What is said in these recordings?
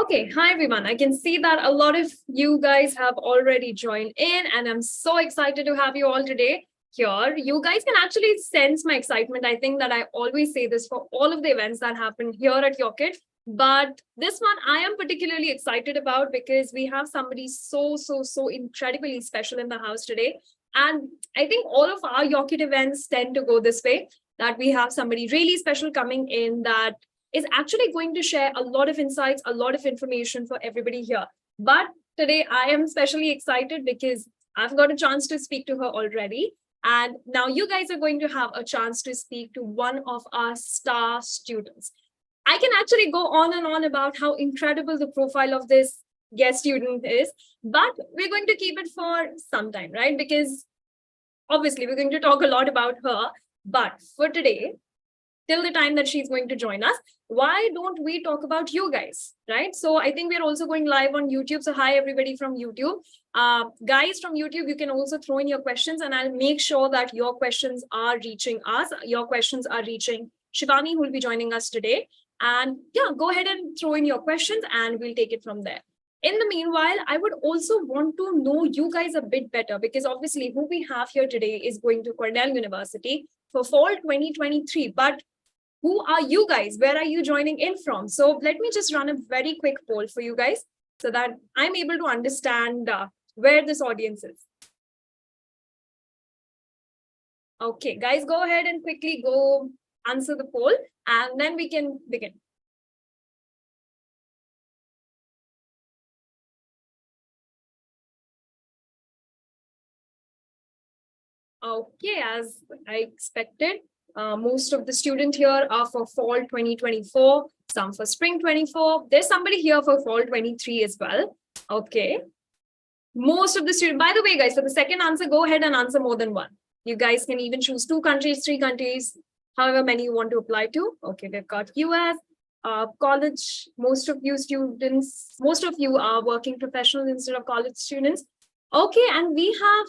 Okay, hi everyone. I can see that a lot of you guys have already joined in, and I'm so excited to have you all today here. You guys can actually sense my excitement. I think that I always say this for all of the events that happen here at Yorkit. But this one I am particularly excited about because we have somebody so incredibly special in the house today. And I think all of our Yorkit events tend to go this way, that we have somebody really special coming in that is actually going to share a lot of insights, a lot of information for everybody here. But today I am especially excited because I've got a chance to speak to her already. And now you guys are going to have a chance to speak to one of our star students. I can actually go on and on about how incredible the profile of this guest student is, but we're going to keep it for some time, right? Because obviously we're going to talk a lot about her. But for today, till the time that she's going to join us, why don't we talk about you guys, right? So I think we're also going live on YouTube. So hi, everybody from YouTube. Guys from YouTube, you can also throw in your questions and I'll make sure that your questions are reaching us. Your questions are reaching Shivani, who will be joining us today. And yeah, go ahead and throw in your questions and we'll take it from there. In the meanwhile, I would also want to know you guys a bit better because obviously who we have here today is going to Cornell University for fall 2023. But who are you guys? Where are you joining in from? So let me just run a very quick poll for you guys so that I'm able to understand where this audience is. Okay, guys, go ahead and quickly go answer the poll and then we can begin. Okay, as I expected, most of the students here are for fall 2024, some for spring 24. There's somebody here for fall 23 as well. Okay. Most of the students, by the way, guys, for the second answer, go ahead and answer more than one. You guys can even choose 2 countries, 3 countries, however many you want to apply to. Okay, we've got US, college. Most of you students, most of you are working professionals instead of college students. Okay, and we have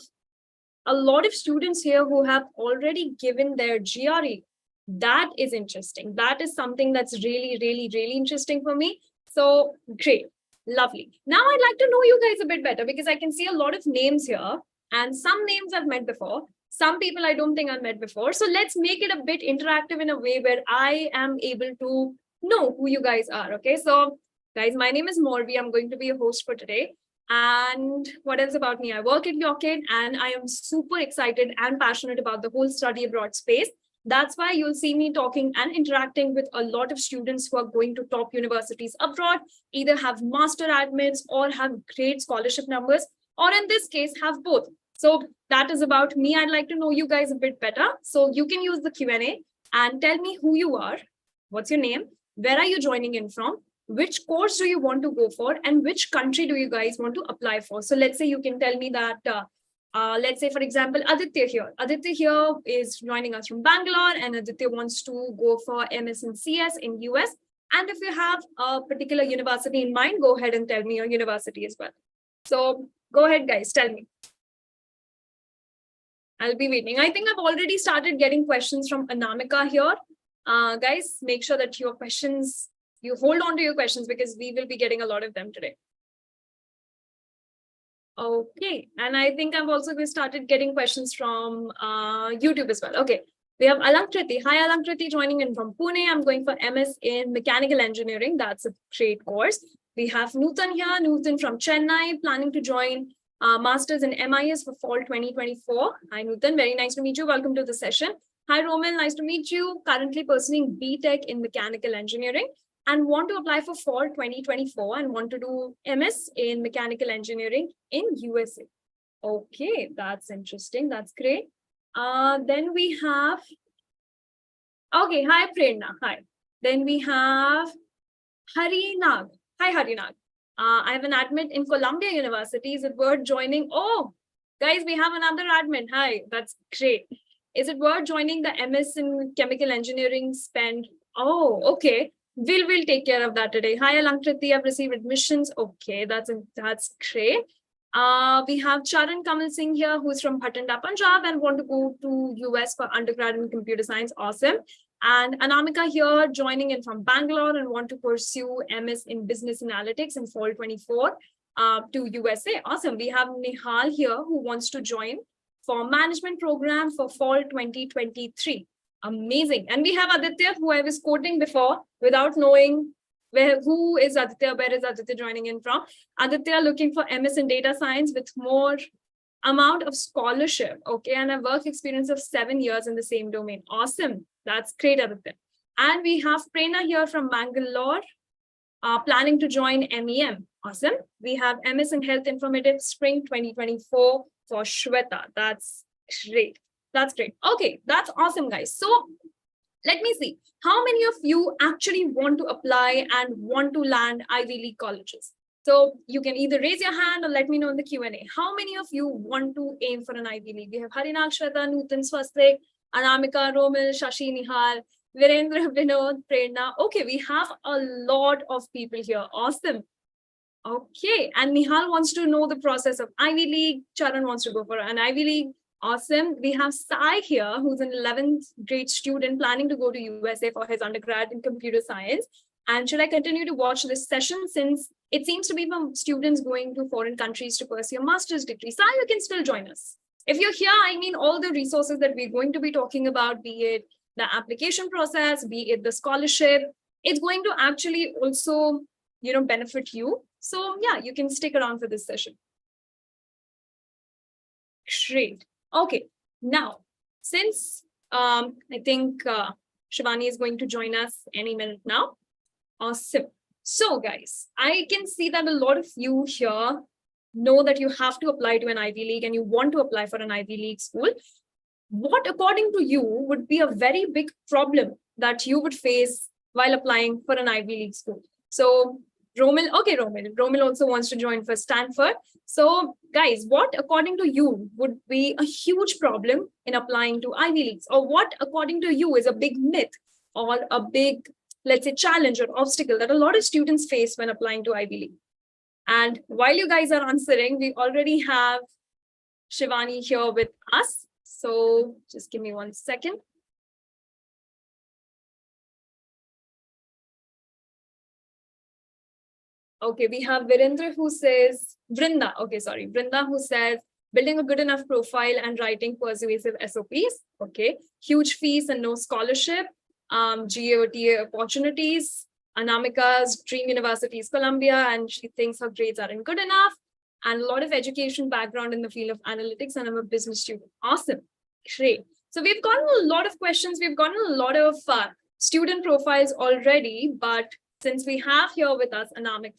a lot of students here who have already given their GRE. That is interesting. That is something that's really interesting for me. So great. Lovely. Now I'd like to know you guys a bit better because I can see a lot of names here and some names I've met before. Some people I don't think I've met before. So let's make it a bit interactive in a way where I am able to know who you guys are. Okay. So guys, my name is Morvi. I'm going to be a host for today. And what else about me? I work at Yorkit and I am super excited and passionate about the whole study abroad space. That's why you'll see me talking and interacting with a lot of students who are going to top universities abroad, either have master admits or have great scholarship numbers, or in this case, have both. So that is about me. I'd like to know you guys a bit better. So you can use the Q&A and tell me who you are, what's your name, where are you joining in from, which course do you want to go for, and which country do you guys want to apply for. So let's say you can tell me that, let's say, for example, Aditya here. Aditya here is joining us from Bangalore, and Aditya wants to go for MS and CS in US. And if you have a particular university in mind, go ahead and tell me your university as well. So go ahead, guys, tell me. I'll be waiting. I think I've already started getting questions from Anamika here. Guys, make sure that your questions, you hold on to your questions because we will be getting a lot of them today. Okay, and I think I've also started getting questions from YouTube as well. Okay, we have Alankriti. Hi, Alankriti, joining in from Pune. I'm going for MS in Mechanical Engineering. That's a great course. We have Nutan here, Nutan from Chennai, planning to join Masters in MIS for fall 2024. Hi, Nutan, very nice to meet you. Welcome to the session. Hi, Roman, nice to meet you. Currently pursuing BTech in Mechanical Engineering and want to apply for fall 2024 and want to do MS in Mechanical Engineering in USA. Okay, that's interesting. That's great. Then we have, okay, hi, Prerna. Hi. Then we have Harinag. Hi, Harinag. I have an admit in Columbia University. Is it worth joining? Oh, guys, we have another admit. Hi, that's great. Is it worth joining the MS in Chemical Engineering spend? Oh, okay. We'll take care of that today. Hi, Alankriti, I've received admissions. Okay, that's great. We have Charan Kamal Singh here, who's from Bhatinda, Punjab, and want to go to US for undergrad in computer science. Awesome. And Anamika here joining in from Bangalore and want to pursue MS in Business Analytics in fall 24 to USA. Awesome. We have Nihal here who wants to join for management program for fall 2023. Amazing. And we have Aditya, who I was quoting before without knowing who is Aditya, where is Aditya joining in from. Aditya looking for MS in data science with more amount of scholarship, okay, and a work experience of 7 years in the same domain. Awesome. That's great, Aditya. And we have Prerna here from Bangalore, planning to join MEM. Awesome. We have MS in Health Informative Spring 2024 for Shweta. That's great. That's great. Okay, that's awesome, guys. So let me see. How many of you actually want to apply and want to land Ivy League colleges? So you can either raise your hand or let me know in the Q&A. How many of you want to aim for an Ivy League? We have Harinal, Shweta, Nutan, Swastik, Anamika, Romil, Shashi, Nihal, Virendra, Vinod, Prerna. Okay, we have a lot of people here. Awesome. Okay, and Nihal wants to know the process of Ivy League. Charan wants to go for an Ivy League. Awesome. We have Sai here, who's an 11th grade student planning to go to USA for his undergrad in computer science. And should I continue to watch this session since it seems to be from students going to foreign countries to pursue a master's degree? Sai, you can still join us. If you're here, I mean, all the resources that we're going to be talking about, be it the application process, be it the scholarship, it's going to actually also, benefit you. So yeah, you can stick around for this session. Great. Okay, now, since I think Shivani is going to join us any minute now. Awesome. So guys, I can see that a lot of you here know that you have to apply to an Ivy League and you want to apply for an Ivy League school. What, according to you, would be a very big problem that you would face while applying for an Ivy League school? So Romil also wants to join for Stanford. So guys, what according to you would be a huge problem in applying to Ivy Leagues? Or what according to you is a big myth or a big, let's say, challenge or obstacle that a lot of students face when applying to Ivy League? And while you guys are answering, we already have Shivani here with us. So just give me 1 second. Okay, we have Virendra who says, Vrinda who says, building a good enough profile and writing persuasive SOPs. Okay, huge fees and no scholarship. GOTA opportunities. Anamika's dream university is Columbia, and she thinks her grades aren't good enough. And a lot of education background in the field of analytics, and I'm a business student. Awesome, great. So we've gotten a lot of questions. We've gotten a lot of student profiles already, but since we have here with us Anamika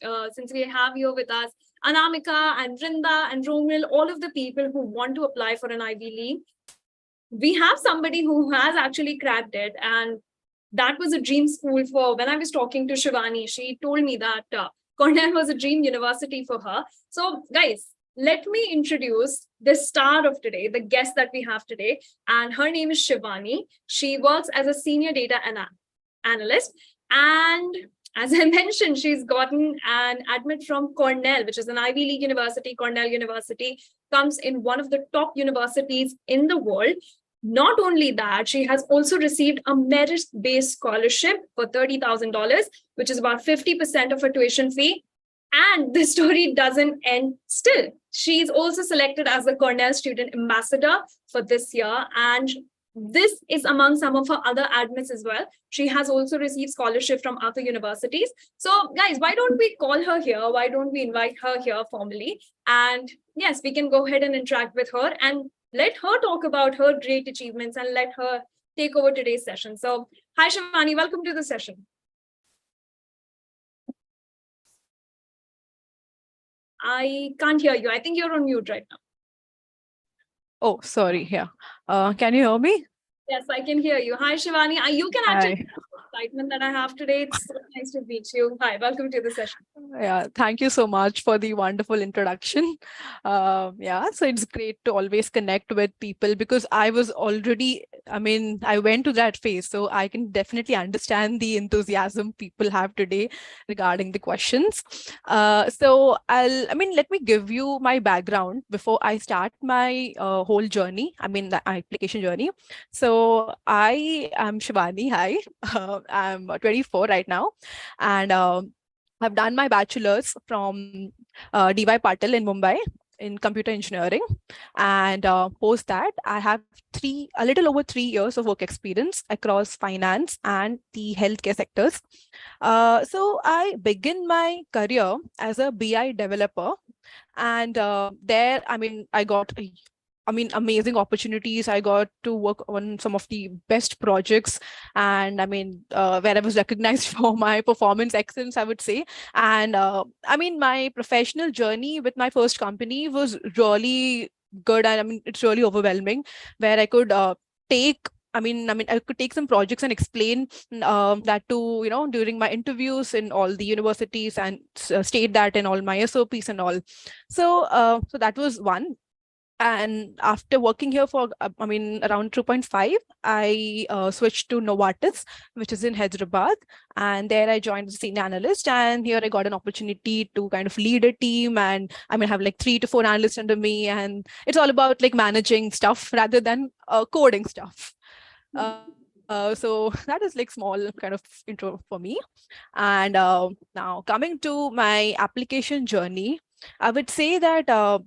and Vrinda and Romil, all of the people who want to apply for an Ivy League, we have somebody who has actually cracked it, and that was a dream school for, when I was talking to Shivani, she told me that Cornell was a dream university for her. So guys, let me introduce the star of today, the guest that we have today, and her name is Shivani. She works as a senior data analyst, and as I mentioned, she's gotten an admit from Cornell, which is an Ivy League university. Cornell University comes in one of the top universities in the world. Not only that, she has also received a merit-based scholarship for $30,000, which is about 50% of her tuition fee. And the story doesn't end still. She's also selected as the Cornell Student Ambassador for this year. And this is among some of her other admits as well. She has also received scholarship from other universities. So guys, why don't we call her here? Why don't we invite her here formally? And yes, we can go ahead and interact with her and let her talk about her great achievements and let her take over today's session. So hi, Shivani, welcome to the session. I can't hear you. I think you're on mute right now. Oh, sorry. Yeah. Can you hear me? Yes, I can hear you. Hi, Shivani. You can actually see the excitement that I have today. It's so nice to meet you. Hi, welcome to the session. Yeah, thank you so much for the wonderful introduction. So it's great to always connect with people because I was already I mean, I went to that phase, so I can definitely understand the enthusiasm people have today regarding the questions. I mean, let me give you my background before I start my whole journey. I mean, the application journey. So I am Shivani. Hi, I'm 24 right now, and I've done my bachelor's from DY Patil in Mumbai in computer engineering, and post that I have a little over 3 years of work experience across finance and the healthcare sectors. So I begin my career as a BI developer, and there, I mean, amazing opportunities. I got to work on some of the best projects, and I mean, where I was recognized for my performance excellence, I would say. And I mean, my professional journey with my first company was really good, and I mean, it's really overwhelming, where I could take. I could take some projects and explain that to, during my interviews in all the universities, and state that in all my SOPs and all. So that was one. And after working here for, around 2.5, I switched to Novartis, which is in Hyderabad. And there I joined as a senior analyst. And here I got an opportunity to kind of lead a team. And I mean, have like 3 to 4 analysts under me. And it's all about like managing stuff rather than coding stuff. So that is like small kind of intro for me. And now coming to my application journey, I would say that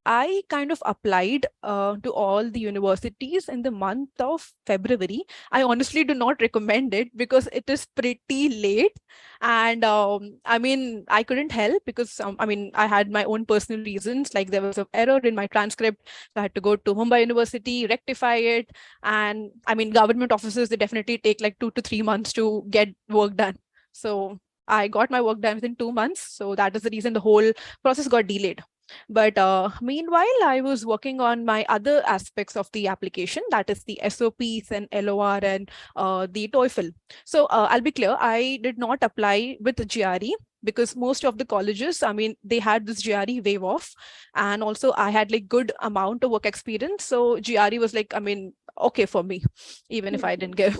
I kind of applied to all the universities in the month of February. I honestly do not recommend it because it is pretty late. And I mean, I couldn't help because, I had my own personal reasons. Like there was an error in my transcript. So I had to go to Mumbai University, rectify it. And I mean, government offices, they definitely take like 2 to 3 months to get work done. So I got my work done within 2 months. So that is the reason the whole process got delayed. But meanwhile, I was working on my other aspects of the application, that is the SOPs and LOR and the TOEFL. So I'll be clear, I did not apply with the GRE because most of the colleges, I mean, they had this GRE waive off. And also I had like good amount of work experience. So GRE was like, I mean, okay for me, even if I didn't give.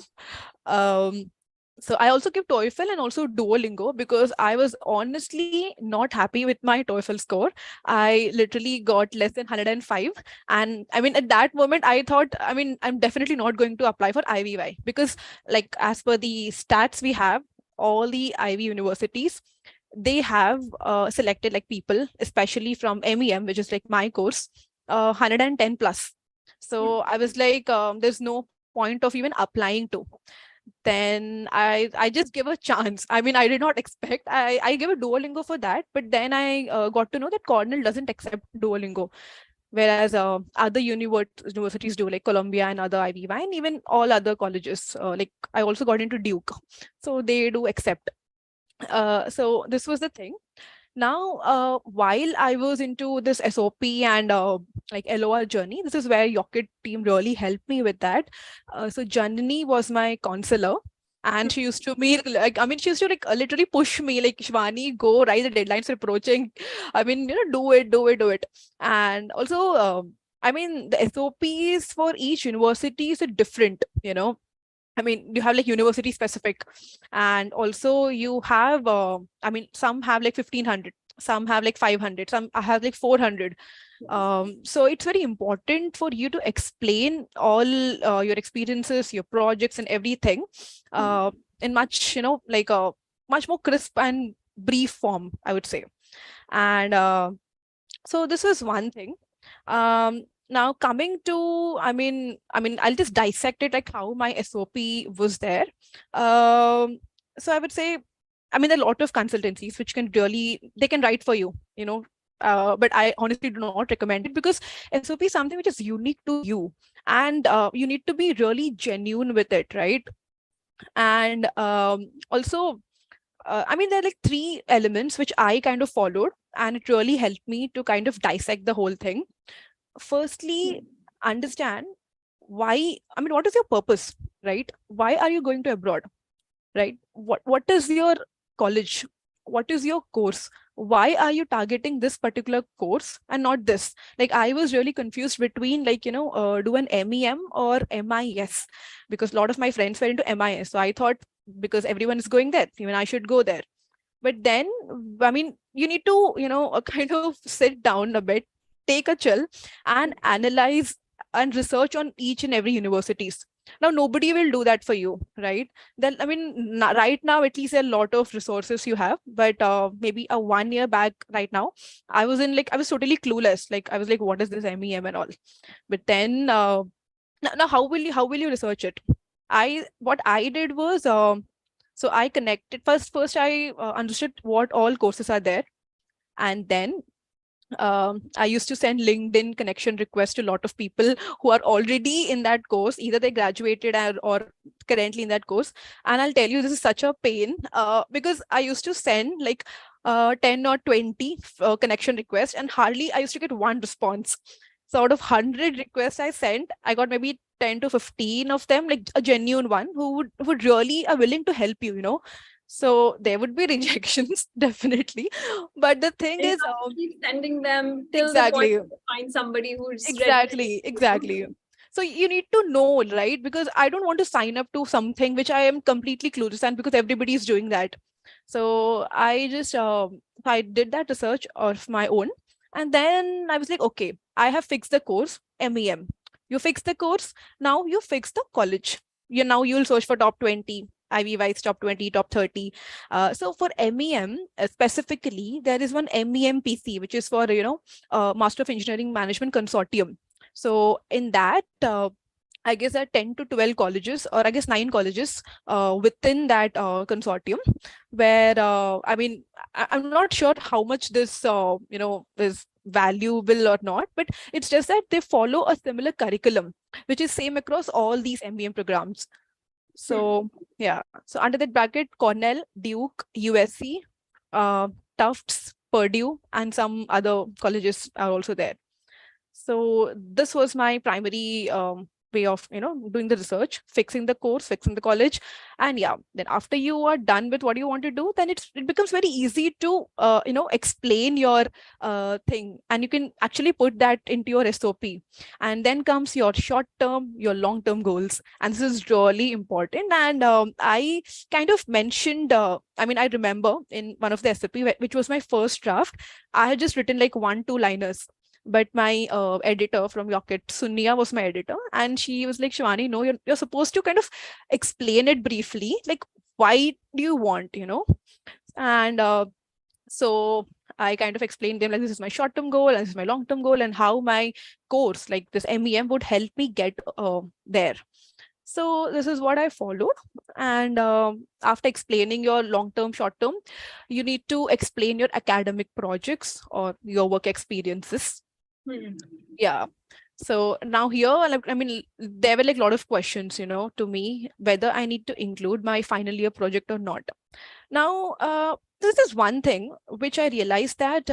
Um, so I also give TOEFL and also Duolingo because I was honestly not happy with my TOEFL score. I literally got less than 105. And I mean, at that moment, I thought, I mean, I'm definitely not going to apply for IVY because like as per the stats we have, all the Ivy universities, they have selected like people, especially from MEM, which is like my course, 110 plus. So I was like, there's no point of even applying to. Then I just give a chance. I mean, I did not expect. I gave a Duolingo for that, but then I got to know that Cornell doesn't accept Duolingo, whereas other universities do, like Columbia and other IVY, and even all other colleges. Like I also got into Duke, so they do accept. So this was the thing. Now, while I was into this SOP and like LOR journey, this is where Yocket team really helped me with that. So Janani was my counselor, and she used to be like, I mean, she used to like literally push me like, Shivani, go, right, the deadlines are approaching. I mean, do it, do it, do it. And also, I mean, the SOPs for each university is different, I mean, you have like university specific, and also you have, I mean, some have like 1500, some have like 500, some have like 400. So it's very important for you to explain all your experiences, your projects and everything in much, like a much more crisp and brief form, I would say. And so this is one thing. Now coming to, I'll just dissect it like how my SOP was there. So I would say, I mean, there are a lot of consultancies which can really, they can write for you, but I honestly do not recommend it because SOP is something which is unique to you, and you need to be really genuine with it, right? And also, I mean, there are like 3 elements which I kind of followed, and it really helped me to kind of dissect the whole thing. Firstly, understand why, I mean, what is your purpose, right? Why are you going to abroad, right? What is your college? what is your course? Why are you targeting this particular course and not this? Like, I was really confused between, like, do an MEM or MIS, because a lot of my friends were into MIS. So I thought, because everyone is going there, even I should go there. But then, I mean, you need to, kind of sit down a bit, take a chill, and analyze and research on each and every universities. Now, nobody will do that for you, right? Then, I mean, right now, at least a lot of resources you have, but maybe a 1 year back right now, I was totally clueless. Like, I was like, what is this MEM and all? But then, now how will you research it? What I did was, so I connected first I understood what all courses are there, and then I used to send LinkedIn connection requests to a lot of people who are already in that course. Either they graduated or currently in that course. And I'll tell you, this is such a pain, because I used to send like 10 or 20 connection requests, and hardly I used to get one response. So out of 100 requests I sent, I got maybe 10 to 15 of them, like a genuine one who would really are willing to help you. So there would be rejections, definitely. But the thing You is, have to keep sending them till the point exactly, you find somebody who's ready. exactly. So you need to know, right? Because I don't want to sign up to something which I am completely clueless, and because everybody is doing that. So I did that research of my own. And then I was like, okay, I have fixed the course, MEM. You fix the course, now you fix the college. You'll search for top 20, Ivy Wise top 20, top 30. So for MEM specifically, there is one MEMPC, which is for, Master of Engineering Management Consortium. So in that, I guess there are 10 to 12 colleges, or I guess 9 colleges within that consortium, where, I mean, I'm not sure how much this, is valuable or not, but it's just that they follow a similar curriculum, which is same across all these MEM programs. So yeah, so under that bracket, Cornell, Duke, USC, Tufts, Purdue, and some other colleges are also there. So this was my primary way of, doing the research, fixing the course, fixing the college. And yeah, then after you are done with what you want to do, then it becomes very easy to, explain your thing, and you can actually put that into your SOP. And then comes your short term, your long term goals. And this is really important. And I kind of mentioned, I mean, I remember in one of the SOP, which was my first draft, I had just written like 1-2 liners. But my editor from Yocket, Sunia, was my editor, and she was like, Shivani, no, you're supposed to kind of explain it briefly, like, why do you want, And so I kind of explained them, like, this is my short-term goal and this is my long-term goal, and how my course, like this MEM, would help me get there. So this is what I followed. And after explaining your long-term, short-term, you need to explain your academic projects or your work experiences. Yeah. So now here, like, I mean, there were like a lot of questions, to me, whether I need to include my final year project or not. Now, this is one thing which I realized that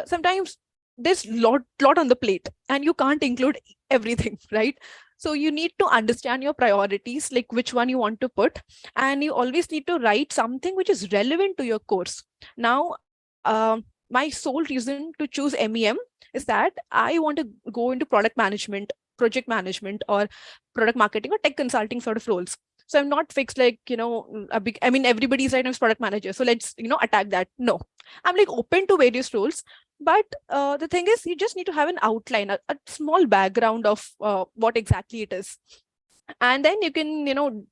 sometimes there's lot on the plate and you can't include everything, right? So you need to understand your priorities, like which one you want to put, and you always need to write something which is relevant to your course. Now, my sole reason to choose MEM is that I want to go into product management, project management, or product marketing or tech consulting sort of roles. So I'm not fixed like, I mean, everybody's right now is product manager, so let's, attack that. No, I'm like open to various roles. But the thing is, you just need to have an outline, a small background of what exactly it is. And then you can,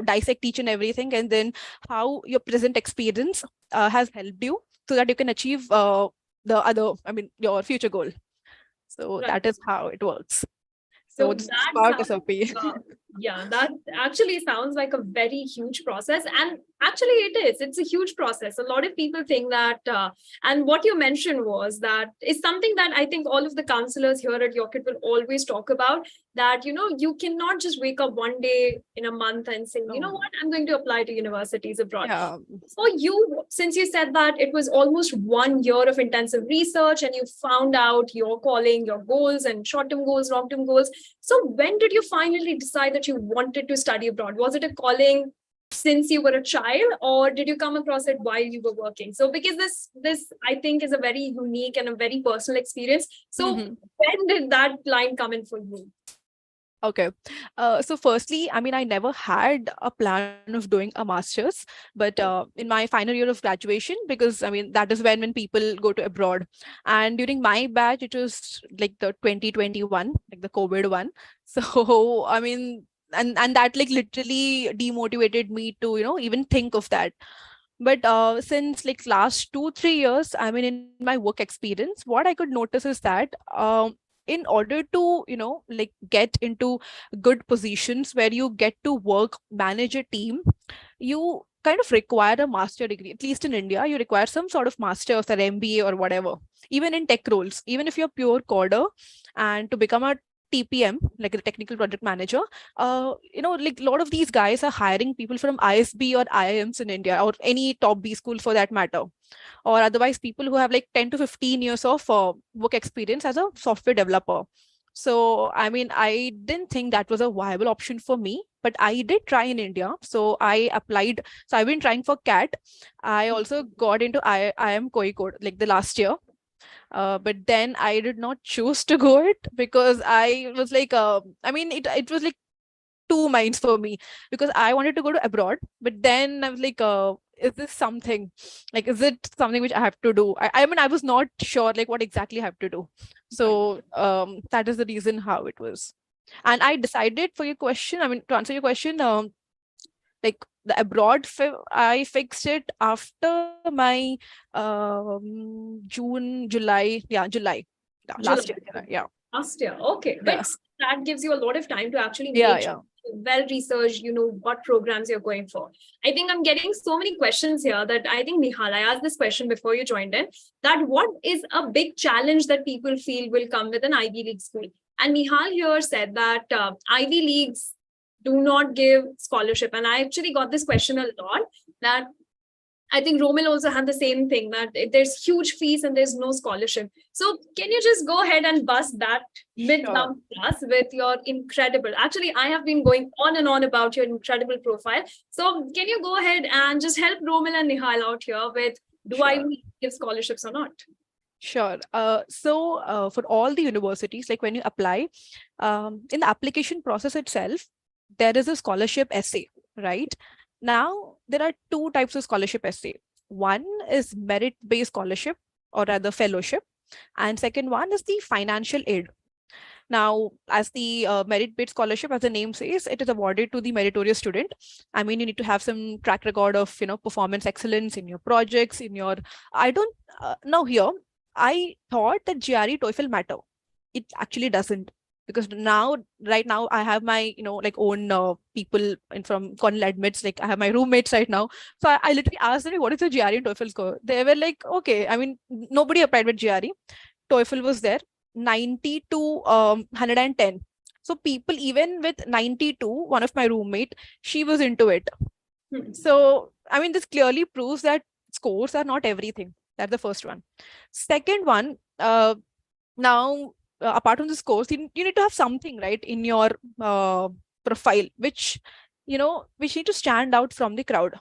dissect each and everything, and then how your present experience has helped you so that you can achieve your future goal. So Right. that is how it works. So So this is that about sounds, SOP. that actually sounds like a very huge process. And actually it's a huge process. A lot of people think that, and what you mentioned was that is something that I think all of the counselors here at Yorkit will always talk about, that, you cannot just wake up one day in a month and say, you know what, I'm going to apply to universities abroad. Yeah. For you, since you said that it was almost 1 year of intensive research and you found out your calling, your goals and short-term goals, long-term goals. So when did you finally decide that you wanted to study abroad? Was it a calling since you were a child, or did you come across it while you were working? So because this I think is a very unique and a very personal experience. So when did that line come in for you? Okay. So firstly, I mean, I never had a plan of doing a master's, but in my final year of graduation, because I mean, that is when people go to abroad. And during my batch, it was like the 2021, like the COVID one. So, I mean, and that like literally demotivated me to, even think of that. But since like last 2 3 years, I mean, in my work experience, what I could notice is that in order to like get into good positions where you get to work, manage a team, you kind of require a master degree. At least in India, you require some sort of master's or MBA or whatever. Even in tech roles, even if you're pure coder, and to become a TPM, like a technical project manager, like a lot of these guys are hiring people from ISB or IIMs in India, or any top B school for that matter, or otherwise people who have like 10 to 15 years of work experience as a software developer. So, I mean, I didn't think that was a viable option for me, but I did try in India. So I applied. So I've been trying for CAT. I also got into IIM Kozhikode like the last year. But then I did not choose to go it because I was like, I mean, it was like two minds for me, because I wanted to go to abroad, but then I was like, is this something like, is it something which I have to do? I mean, I was not sure like what exactly I have to do. So that is the reason how it was. And I decided, for your question, I mean, to answer your question, like the I fixed it after my June, July, July. Last year, July, yeah. Last year. Okay. Yeah. But that gives you a lot of time to actually Yeah, make sure well researched, what programs you're going for. I think I'm getting so many questions here that I think, Nihal, I asked this question before you joined in, that what is a big challenge that people feel will come with an Ivy League school? And Nihal here said that Ivy Leagues do not give scholarship. And I actually got this question a lot, that I think Romil also had the same thing, that there's huge fees and there's no scholarship. So can you just go ahead and bust that myth down for us with your incredible, actually, I have been going on and on about your incredible profile. So can you go ahead and just help Romil and Nihal out here with, do I give scholarships or not? Sure. So for all the universities, like when you apply, in the application process itself, there is a scholarship essay, right? Now, there are two types of scholarship essay. One is merit-based scholarship, or rather fellowship, and second one is the financial aid. Now, as the merit-based scholarship, as the name says, it is awarded to the meritorious student. I mean, you need to have some track record of, performance excellence in your projects, in your, I don't, now here, I thought that GRE TOEFL matter. It actually doesn't, because right now I have my like own people from Cornell admits, like I have my roommates right now. So I literally asked them, what is the GRE and TOEFL score? They were like, okay, I mean, nobody applied with GRE. TOEFL was there, 90 to 110. So people even with 92, one of my roommate, she was into it. So I mean, this clearly proves that scores are not everything. That's the first one. Second one, now apart from the scores, you need to have something, right, in your profile, which which need to stand out from the crowd.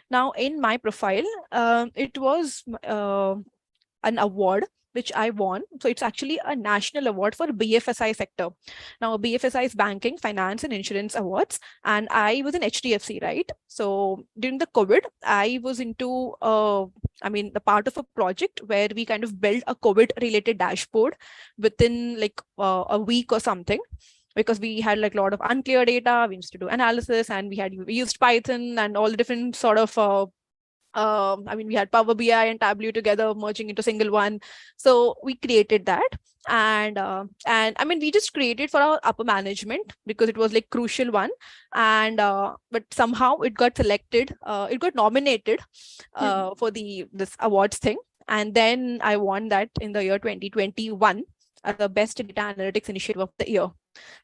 Now in my profile, it was an award which I won. So it's actually a national award for BFSI sector. Now BFSI is banking, finance and insurance awards. And I was in HDFC, right? So during the COVID, I was into, the part of a project where we kind of built a COVID related dashboard within like a week or something, because we had like a lot of unclear data. We used to do analysis, and we used Python and all the different sort of we had Power BI and Tableau together, merging into single one. So we created that. And I mean, we just created for our upper management because it was like crucial one. And but somehow it got selected, it got nominated for this awards thing. And then I won that in the year 2021 as the best data analytics initiative of the year.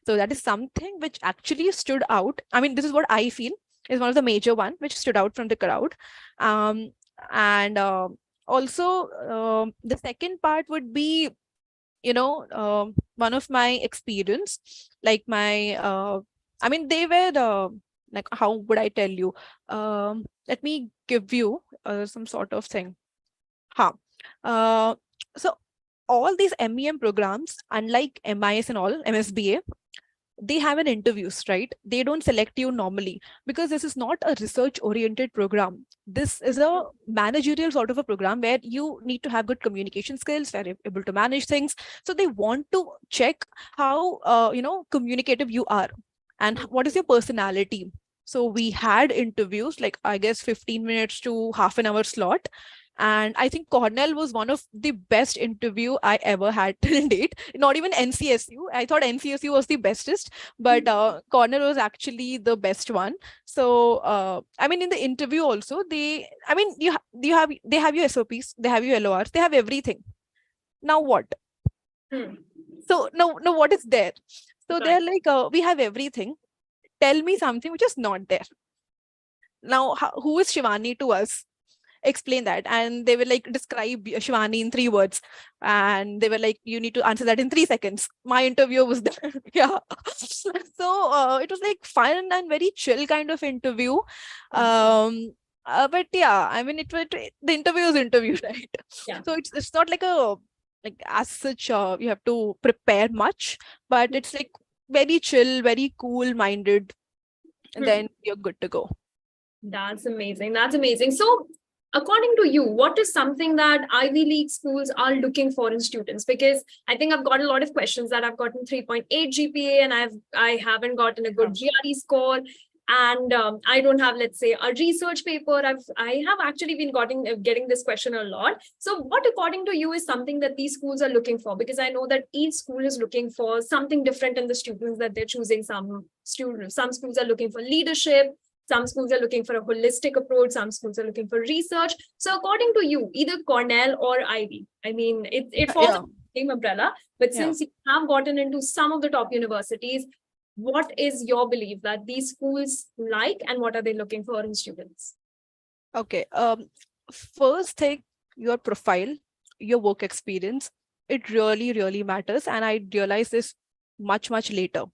So that is something which actually stood out. I mean, this is what I feel is one of the major one which stood out from the crowd. And also the second part would be, one of my experience, like my, they were Like, how would I tell you? Let me give you some sort of thing. So all these MEM programs, unlike MIS and all, MSBA, they have an interviews, right? They don't select you normally because this is not a research oriented program. This is a managerial sort of a program where you need to have good communication skills, where able to manage things. So they want to check how communicative you are and what is your personality. So we had interviews, like I guess 15 minutes to half an hour slot. And I think Cornell was one of the best interview I ever had till date. Not even NCSU. I thought NCSU was the bestest, but Cornell was actually the best one. So I mean, in the interview also, I mean, they have your SOPs, they have your LORs, they have everything. Now what? So no, what is there? So they're like, we have everything. Tell me something which is not there. Now, who is Shivani to us? Explain that. And they will like describe Shivani in 3 words. And they were like, you need to answer that in 3 seconds. My interview was there. Yeah. So it was like fun and very chill kind of interview. But yeah, I mean, the interview is interview, right? Yeah. So it's not like as such, you have to prepare much, but it's like very chill, very cool minded. And then you're good to go. That's amazing. That's amazing. So, according to you, what is something that Ivy League schools are looking for in students? Because I think I've got a lot of questions that I've gotten 3.8 GPA and I haven't gotten a good GRE score. And I don't have, let's say, a research paper. I have actually been getting this question a lot. So what, according to you, is something that these schools are looking for? Because I know that each school is looking for something different in the students that they're choosing. Some schools are looking for leadership. Some schools are looking for a holistic approach. Some schools are looking for research. So according to you, either Cornell or Ivy, I mean, it falls under the same umbrella. But since you have gotten into some of the top universities, what is your belief that these schools like and what are they looking for in students? Okay. First thing, your profile, your work experience, it really, really matters. And I realized this much, much later.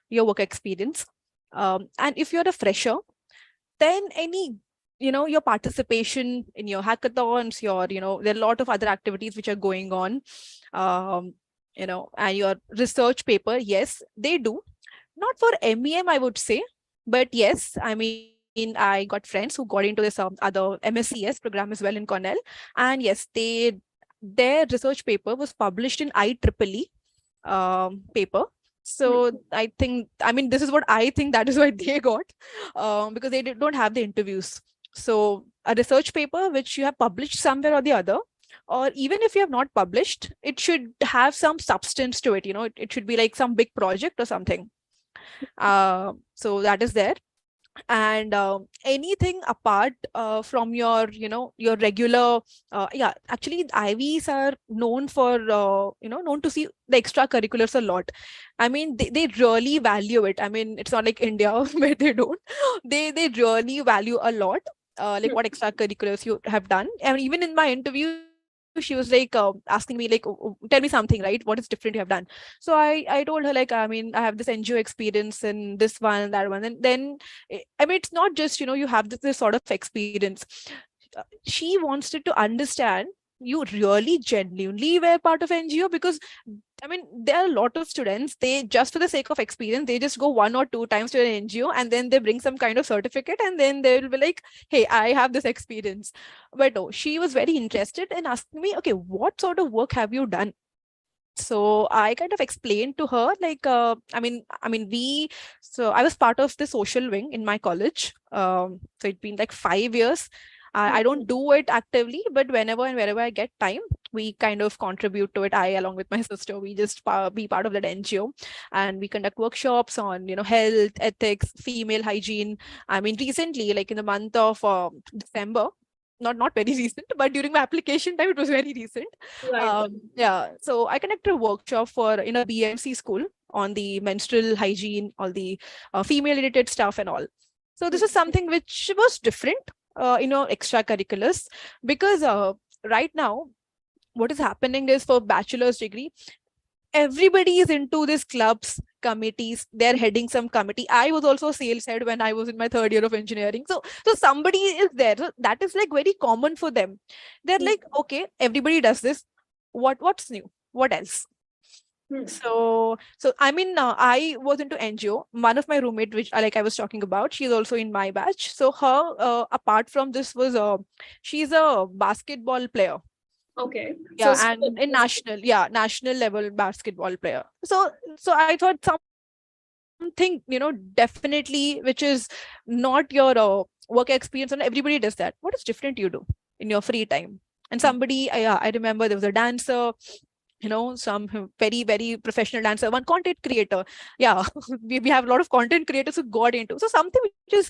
Your work experience. And if you're a fresher, then your participation in your hackathons, there are a lot of other activities which are going on, and your research paper, yes, they do. Not for MEM, I would say, but yes, I mean, I got friends who got into this other MSCS program as well in Cornell. And yes, their research paper was published in IEEE paper. So I think, I mean, this is what I think that is why they got, because they don't have the interviews. So a research paper which you have published somewhere or the other, or even if you have not published, it should have some substance to it. It should be like some big project or something. So that is there. And anything apart from your regular, actually Ivies are known for known to see the extracurriculars a lot. I mean, they really value it. I mean, it's not like India where they don't. They really value a lot, like what extracurriculars you have done. And even in my interview, she was like asking me like, tell me something, right? What is different you have done? So I told her, like, I mean, I have this NGO experience in this one and that one. And then, I mean, it's not just, you have this sort of experience. She wants to understand you really genuinely were part of NGO, because I mean, there are a lot of students, they just for the sake of experience, they just go 1 or 2 times to an NGO and then they bring some kind of certificate and then they will be like, hey, I have this experience. But no, she was very interested in asking me, okay, what sort of work have you done? So I kind of explained to her, like, so I was part of the social wing in my college. So it's been like 5 years. I don't do it actively, but whenever and wherever I get time, we kind of contribute to it. I, along with my sister, we just be part of that NGO, and we conduct workshops on, health, ethics, female hygiene. I mean, recently, like in the month of December, not very recent, but during my application time, it was very recent. Right. So I conducted a workshop for in a BMC school on the menstrual hygiene, all the female related stuff and all. So this is something which was different, extracurriculars, because right now, what is happening is for bachelor's degree, everybody is into these clubs, committees, they're heading some committee. I was also a sales head when I was in my third year of engineering. So somebody is there. So that is like very common for them. They're Hmm. like, okay, everybody does this. What's new? What else? Hmm. So I mean, I was into NGO. One of my roommate, which like I was talking about, she's also in my batch. So her, apart from this, was she's a basketball player. Okay. So Yeah, and in national level basketball player. So I thought something, definitely which is not your work experience, and everybody does that. What is different you do in your free time? And somebody, I remember there was a dancer, some very, very professional dancer, one content creator. Yeah, we have a lot of content creators who got into. So something which is,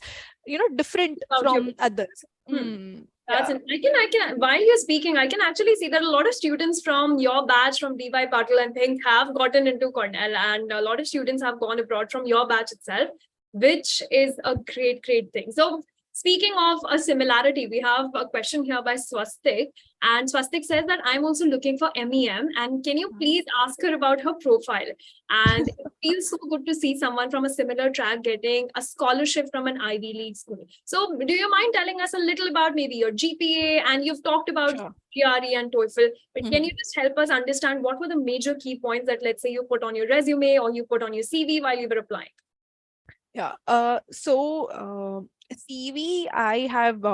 different about your from others. Hmm. Yeah. I can, while you're speaking, I can actually see that a lot of students from your batch, from DY Patil, I think, have gotten into Cornell, and a lot of students have gone abroad from your batch itself, which is a great, great thing. So, speaking of a similarity, we have a question here by Swastik, and Swastik says that I'm also looking for MEM, and can you please ask her about her profile? And it feels so good to see someone from a similar track getting a scholarship from an Ivy League school. So, do you mind telling us a little about maybe your GPA? And you've talked about Sure. GRE and TOEFL, but can Mhm. you just help us understand what were the major key points that, let's say, you put on your resume or you put on your CV while you were applying? Yeah. CV, I have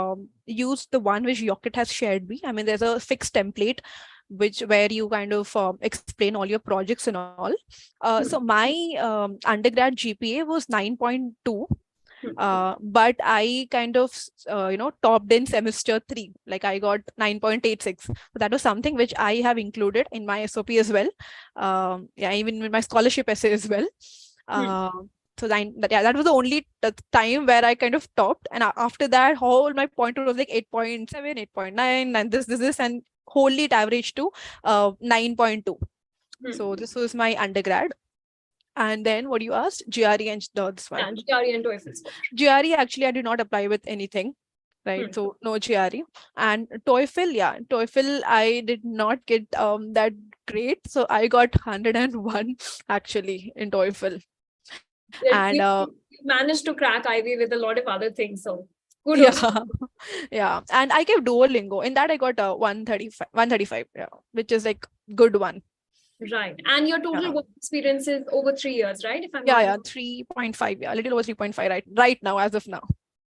used the one which Yocket has shared me. I mean, there's a fixed template where you kind of explain all your projects and all. So my undergrad GPA was 9.2. But I kind of topped in semester 3. Like I got 9.86. So that was something which I have included in my SOP as well. Yeah, even with my scholarship essay as well. That was the only time where I kind of topped, and after that, whole my point was like 8.7, 8.9, and this, and wholly it averaged to 9.2. So this was my undergrad. And then what you asked, GRE and this one. And GRE and TOEFL score. GRE, actually, I did not apply with anything, right? So no GRE. And TOEFL, yeah, TOEFL, I did not get that great. So I got 101 actually in TOEFL. And You managed to crack Ivy with a lot of other things. So yeah, kudos. yeah. And I gave Duolingo. In that, I got 135, yeah, which is like good one. Right. And your total Yeah. work experience is over 3 years, right? If I'm Yeah, not yeah, 3.5. Yeah, a little over 3.5 right now, as of now.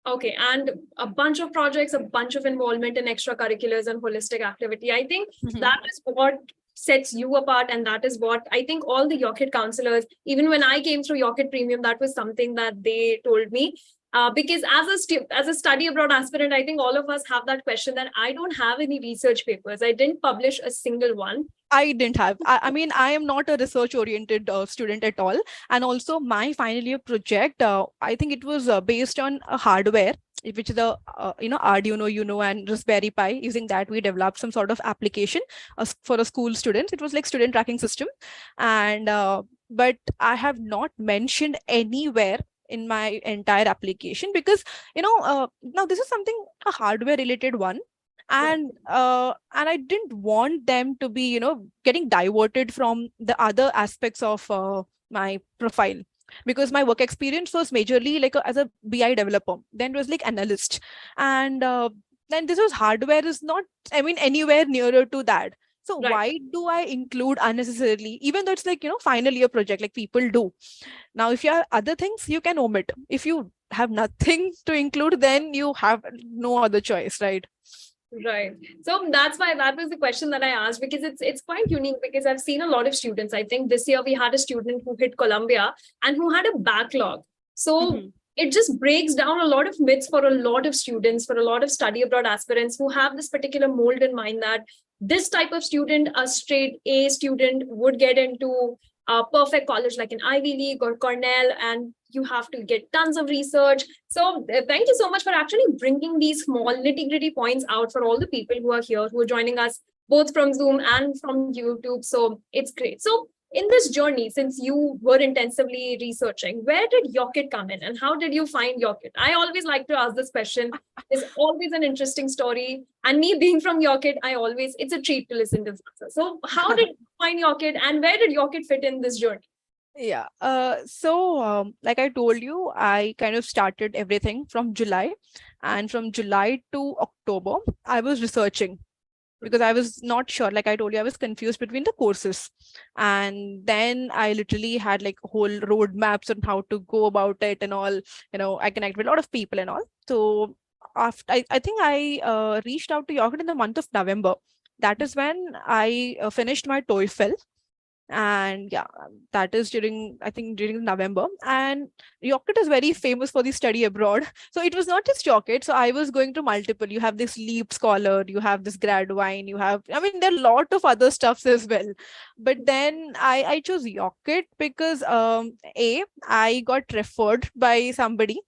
Okay. And a bunch of projects, a bunch of involvement in extracurriculars and holistic activity. I think that is what sets you apart. And that is what I think all the Yorkit counselors, even when I came through Yocket Premium, that was something that they told me. Because as a study abroad aspirant, I think all of us have that question that I don't have any research papers. I didn't publish a single one. I didn't have. I mean, I am not a research-oriented student at all. And also, my final year project, I think it was based on a hardware, which is the Arduino, and Raspberry Pi. Using that, we developed some sort of application for a school students. It was like student tracking system, and but I have not mentioned anywhere in my entire application because now this is something a hardware related one, and I didn't want them to be getting diverted from the other aspects of my profile, because my work experience was majorly like as a BI developer, then it was like analyst, and then this was hardware is not, I mean, anywhere nearer to that. So Right. why do I include unnecessarily, even though it's like final year project like people do? Now if you have other things, you can omit. If you have nothing to include, then you have no other choice, right? Right. So that's why that was the question that I asked, because it's quite unique, because I've seen a lot of students. I think this year we had a student who hit Columbia and who had a backlog. So it just breaks down a lot of myths for a lot of students, for a lot of study abroad aspirants who have this particular mold in mind that this type of student, a straight A student, would get into a perfect college like an Ivy League or Cornell, and you have to get tons of research. So thank you so much for actually bringing these small nitty-gritty points out for all the people who are here, who are joining us both from Zoom and from YouTube. So it's great. So in this journey, since you were intensively researching, where did Yocket come in and how did you find Yocket? I always like to ask this question. There's always an interesting story. And me being from Yorkit, it's a treat to listen to this answer. So how did you find Yorkit and where did Yorkit fit in this journey? Yeah. Like I told you, I kind of started everything from July, and from July to October, I was researching because I was not sure. Like I told you, I was confused between the courses. And then I literally had like whole roadmaps on how to go about it and all. I connect with a lot of people and all. So after I think I reached out to Yorkit in the month of November. That is when I finished my TOEFL, and yeah, that is during November. And Yorkit is very famous for the study abroad, so it was not just Yorkit. So I was going to multiple. You have this Leap Scholar, you have this Gradwine, you have, I mean, there are a lot of other stuffs as well, but then I chose Yorkit because I got referred by somebody.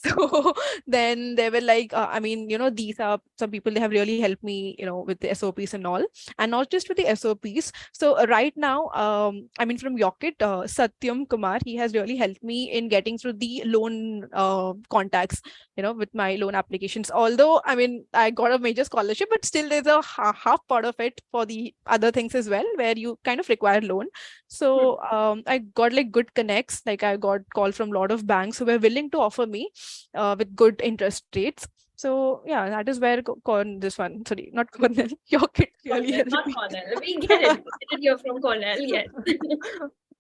So then they were like, I mean, these are some people, they have really helped me, with the SOPs and all, and not just with the SOPs. So right now, I mean, from Yorkit, Satyam Kumar, he has really helped me in getting through the loan contacts, with my loan applications. Although, I mean, I got a major scholarship, but still there's a half part of it for the other things as well, where you kind of require loan. So I got like good connects, like I got call from a lot of banks who were willing to offer me with good interest rates. So yeah, that is where this one, sorry, not Cornell, Yorkit really helped Not me. Cornell. We get it. You're from Cornell, yes.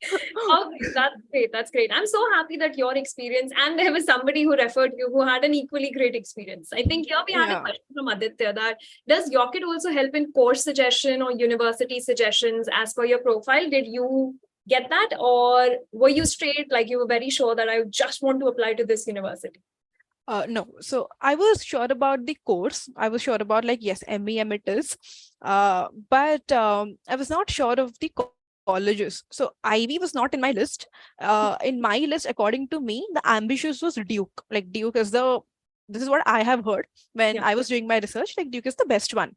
Okay, that's great. That's great. I'm so happy that your experience and there was somebody who referred you who had an equally great experience. I think here we had a question from Aditya that does Yorkit also help in course suggestion or university suggestions as per your profile? Did you get that, or were you straight like you were very sure that I just want to apply to this university? No, so I was sure about the course. I was sure about, like, yes, MEM it is, but I was not sure of the colleges. So Ivy was not in my list. In my list, according to me, the ambitious was Duke. Like Duke is this is what I have heard when I was doing my research. Like Duke is the best one.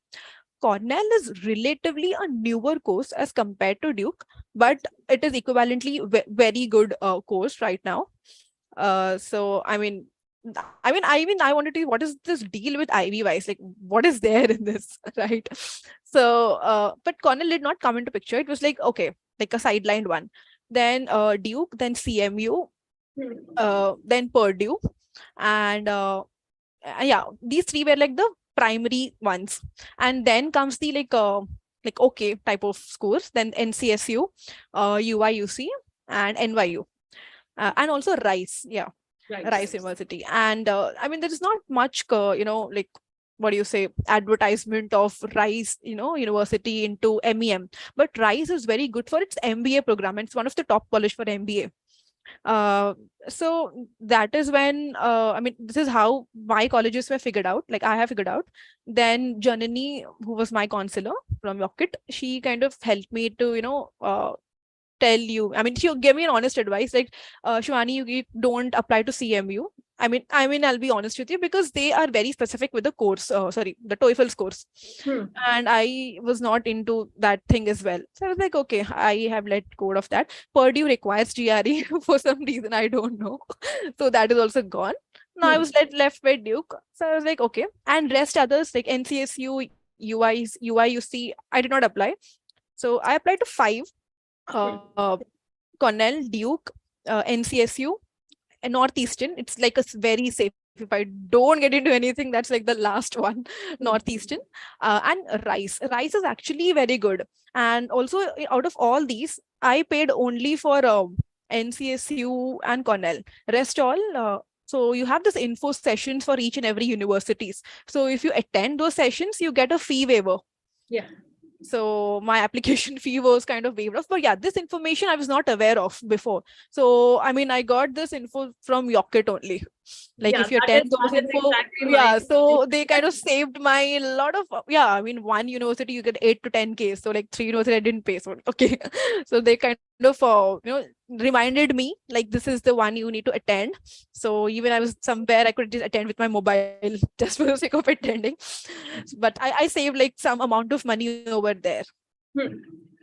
Cornell is relatively a newer course as compared to Duke, but it is equivalently very good course right now. So I wanted to, what is this deal with Ivy Wise? Like, what is there in this, right? So, but Cornell did not come into picture. It was like, okay, like a sidelined one. Then Duke, then CMU, then Purdue, and yeah, these three were like the primary ones. And then comes the like okay type of schools. Then NCSU, UIUC, and NYU, and also Rice. Yeah. Rice University. And I mean, there is not much, like, what do you say, advertisement of Rice, university into MEM. But Rice is very good for its MBA program. And it's one of the top college for MBA. So that is when, I mean, this is how my colleges were figured out. Like I have figured out. Then Janani, who was my counselor from Yorkit, she kind of helped me to, tell you, I mean, she gave me an honest advice, like, Shivani, you don't apply to CMU. I mean, I'll be honest with you, because they are very specific with the course, the TOEFL course. And I was not into that thing as well. So I was like, okay, I have let go of that. Purdue requires GRE for some reason, I don't know. So that is also gone. Now I was left with Duke. So I was like, okay. And rest others like NCSU, UIUC, I did not apply. So I applied to 5. Cornell, Duke, NCSU, and Northeastern. It's like a very safe. If I don't get into anything, that's like the last one, Northeastern, and Rice. Rice is actually very good. And also, out of all these, I paid only for NCSU and Cornell. Rest all. So you have this info sessions for each and every universities. So if you attend those sessions, you get a fee waiver. Yeah. So my application fee was kind of waived off. But yeah, this information I was not aware of before. So I mean, I got this info from Yorkit only. Like if you attend those info, exactly so they kind of saved my lot of, I mean, one university you get 8 to 10K. So like 3 university I didn't pay. So okay. So they kind of reminded me like this is the one you need to attend. So even I was somewhere I could just attend with my mobile just for the sake of attending. But I saved like some amount of money over there.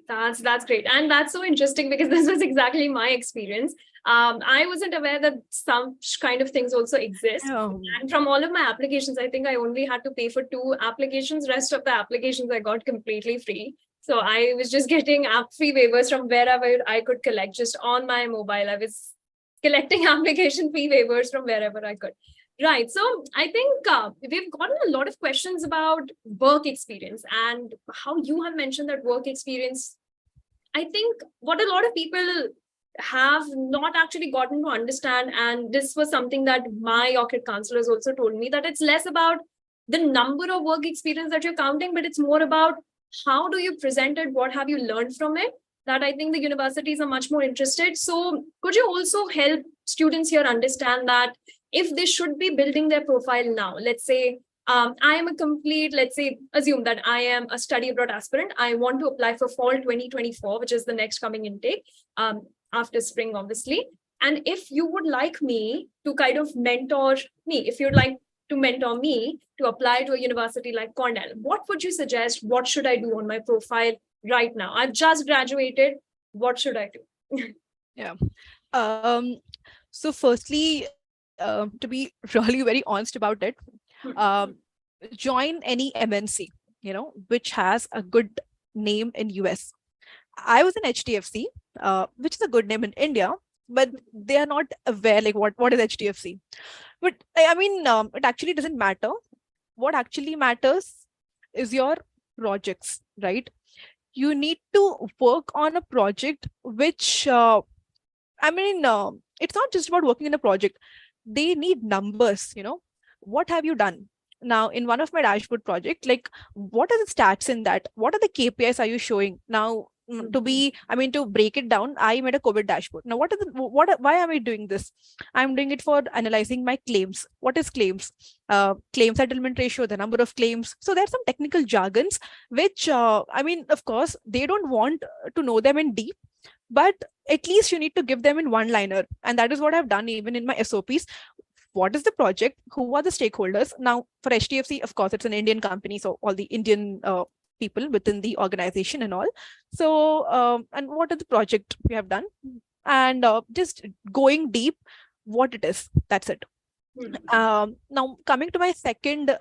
That's great. And that's so interesting because this was exactly my experience. I wasn't aware that some kind of things also exist. Um, And from all of my applications, I think I only had to pay for 2 applications. Rest of the applications I got completely free. So I was just getting app fee waivers from wherever I could collect just on my mobile. I was collecting application fee waivers from wherever I could. Right. So I think we've gotten a lot of questions about work experience and how you have mentioned that work experience. I think what a lot of people have not actually gotten to understand, and this was something that my Yorkit counselors also told me, that it's less about the number of work experience that you're counting, but it's more about how do you present it, what have you learned from it, that I think the universities are much more interested. So could you also help students here understand that if they should be building their profile now, let's say I am a complete, let's say, assume that I am a study abroad aspirant. I want to apply for fall 2024, which is the next coming intake after spring, obviously. And if you would like me to kind of mentor me, if you'd like to mentor me to apply to a university like Cornell, what would you suggest? What should I do on my profile right now? I've just graduated. What should I do? yeah. Um, so firstly, to be really very honest about it, um, join any MNC, which has a good name in US. I was in HDFC, which is a good name in India, but they are not aware like what is HDFC. But I mean, it actually doesn't matter. What actually matters is your projects, right? You need to work on a project which, I mean, it's not just about working in a project. They need numbers, What have you done? Now, in one of my dashboard project, like what are the stats in that? What are the KPIs are you showing? Now, to break it down, I made a COVID dashboard. Now, why am I doing this? I'm doing it for analyzing my claims. What is claims? Claim settlement ratio, the number of claims. So there's some technical jargons, which, of course, they don't want to know them in deep, but at least you need to give them in one liner. And that is what I've done even in my SOPs. What is the project? Who are the stakeholders? Now, for HDFC, of course, it's an Indian company. So all the Indian people within the organization and all. So, and what is the project we have done? And just going deep, what it is. That's it. Now, coming to my second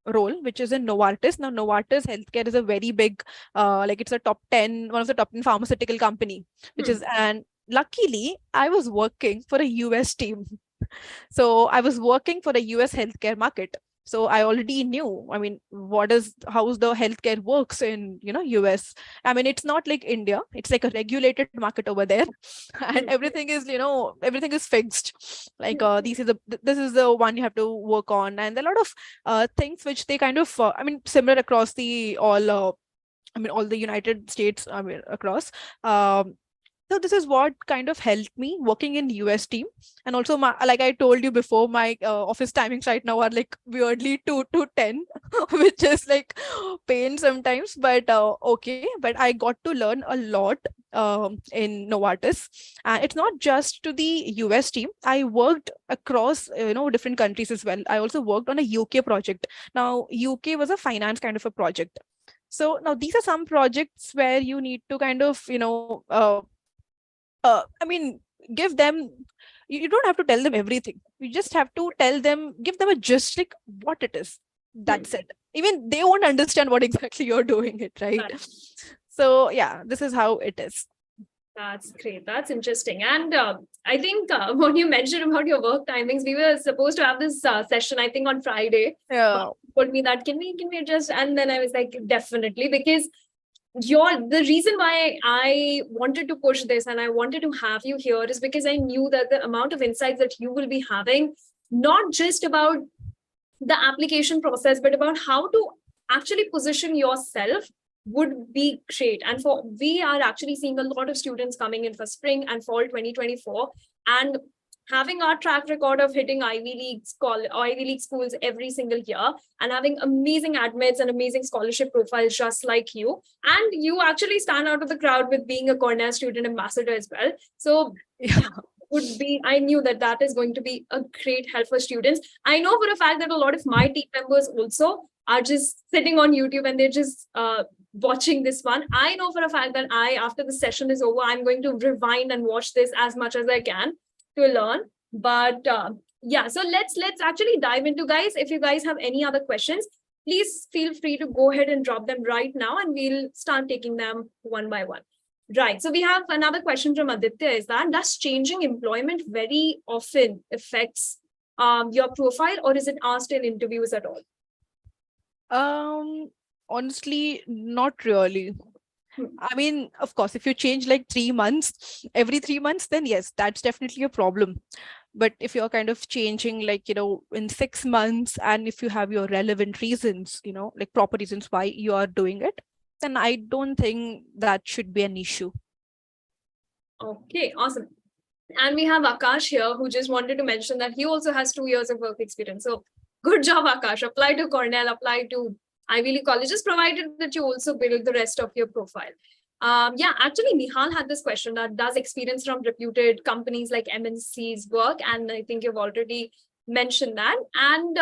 role, which is in Novartis. Now, Novartis Healthcare is a very big, it's a top 10, one of the top 10 pharmaceutical company, which is, and luckily, I was working for a US team. So I was working for a US healthcare market. So I already knew, how the healthcare works in, US. I mean, it's not like India. It's like a regulated market over there. And everything is, everything is fixed. Like this is the one you have to work on. And there are a lot of things which they kind of, similar across all the United States, across. So this is what kind of helped me working in US team. And also, like I told you before, my office timings right now are like weirdly 2 to 10, which is like pain sometimes, but okay. But I got to learn a lot in Novartis. And it's not just to the US team. I worked across, different countries as well. I also worked on a UK project. Now, UK was a finance kind of a project. So now these are some projects where you need to kind of, give them, you don't have to tell them everything. You just have to give them a gist, like what it is. That's it. Even they won't understand what exactly you're doing it, right? So yeah, this is how it is. That's great. That's interesting. And I think when you mentioned about your work timings, we were supposed to have this session, I think on Friday. Yeah. Told me that, can we adjust? And then I was like, definitely, because the reason why I wanted to push this and I wanted to have you here is because I knew that the amount of insights that you will be having, not just about the application process, but about how to actually position yourself, would be great. And we are actually seeing a lot of students coming in for spring and fall 2024, and having our track record of hitting Ivy League schools every single year, and having amazing admits and amazing scholarship profiles just like you. And you actually stand out of the crowd with being a Cornell student ambassador as well. So I knew that is going to be a great help for students. I know for a fact that a lot of my team members also are just sitting on YouTube and they're just watching this one. I know for a fact that after the session is over, I'm going to rewind and watch this as much as I can to learn. But yeah, so let's actually dive into, guys. If you guys have any other questions, please feel free to go ahead and drop them right now, and we'll start taking them one by one. Right. So we have another question from Aditya, is that does changing employment very often affects your profile, or is it asked in interviews at all? Honestly, not really. I mean, of course, if you change like 3 months, every 3 months, then yes, that's definitely a problem. But if you're kind of changing like, in 6 months, and if you have your relevant reasons, like proper reasons why you are doing it, then I don't think that should be an issue. Okay, awesome. And we have Akash here, who just wanted to mention that he also has 2 years of work experience. So good job, Akash. Apply to Cornell, apply to Ivy League colleges, provided that you also build the rest of your profile. Yeah, actually, Nihal had this question that does experience from reputed companies like MNCs work? And I think you've already mentioned that. And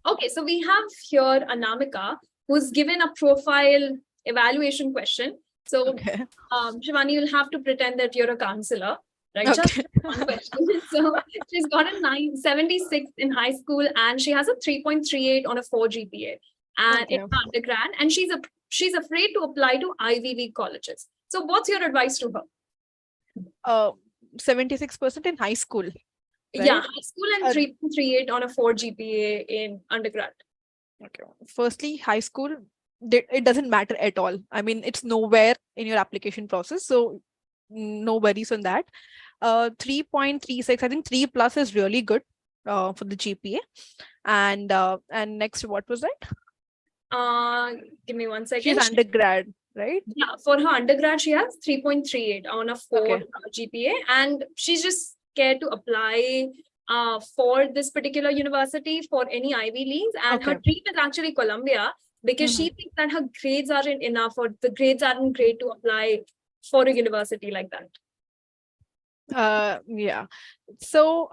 okay, so we have here Anamika, who's given a profile evaluation question. So Okay. Shivani, you'll have to pretend that you're a counselor. Right, Okay. just one question. So she's got a 976 in high school, and she has a 3.38 on a 4 GPA, and Okay. in undergrad, and she's afraid to apply to Ivy League colleges. So what's your advice to her? 76% in high school. Yeah, Right? high school, and 3.38 on a 4 GPA in undergrad. Okay. Firstly, high school, it doesn't matter at all. I mean, it's nowhere in your application process, so no worries on that. 3.36, I think 3 plus is really good for the GPA. And next, what was that? Give me one second. She's undergrad, right? Yeah, for her undergrad, she has 3.38 on a 4 Okay. GPA, and she's just scared to apply for this particular university for any Ivy Leagues. And her Okay. dream is actually Columbia, because she thinks that her grades aren't enough, or the grades aren't great to apply for a university like that. Yeah. So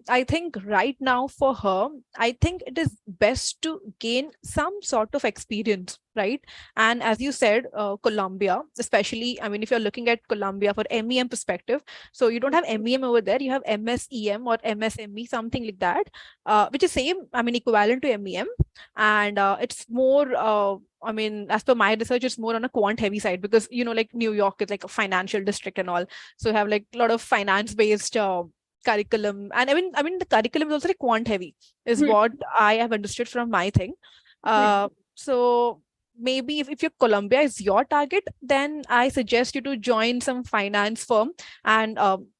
I think right now for her, I think it is best to gain some sort of experience, right? And as you said, Columbia, especially, I mean, if you're looking at Columbia for MEM perspective, so you don't have MEM over there, you have MSEM or MSME, something like that, which is same, I mean, equivalent to MEM. And it's more, I mean, as per my research, it's more on a quant heavy side, because, like New York is like a financial district and all. So you have like a lot of finance based curriculum. And I mean, the curriculum is also like quant heavy, is what I have understood from my thing. So maybe if your Columbia is your target, then I suggest you to join some finance firm, and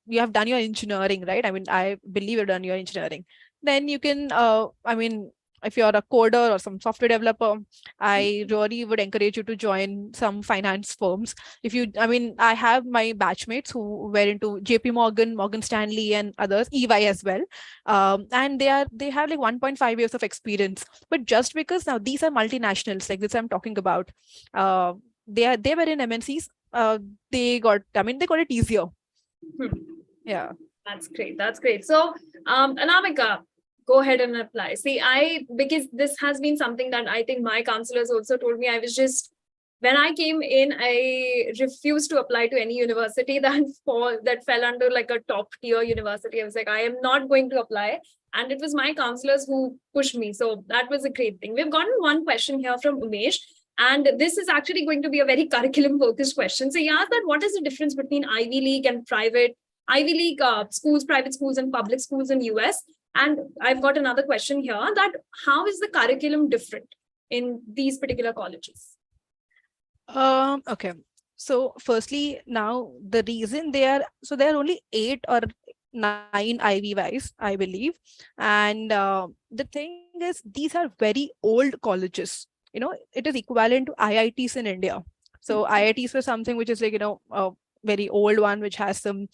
you have done your engineering, right? I mean, I believe you've done your engineering. Then you can, I mean, if you're a coder or some software developer, I really would encourage you to join some finance firms. If you, I mean, I have my batchmates who were into JP Morgan, Morgan Stanley, and others, EY as well. And they have like 1.5 years of experience. But just because now these are multinationals, like this I'm talking about, they were in MNCs, they got it easier. Yeah. That's great. That's great. So, Anamika, go ahead and apply. See, because this has been something that I think my counselors also told me. When I came in, I refused to apply to any university that fell under like a top tier university. I was like, I am not going to apply. And it was my counselors who pushed me. So that was a great thing. We've gotten one question here from Umesh. And this is actually going to be a very curriculum focused question. So he asked that what is the difference between Ivy League and Ivy League schools, private schools, and public schools in US? And I've got another question here, that how is the curriculum different in these particular colleges? Okay. So firstly, now the reason there are only 8 or 9 IVYs, I believe. And the thing is, these are very old colleges. It is equivalent to IITs in India. So IITs were something which is like, a very old one, which has some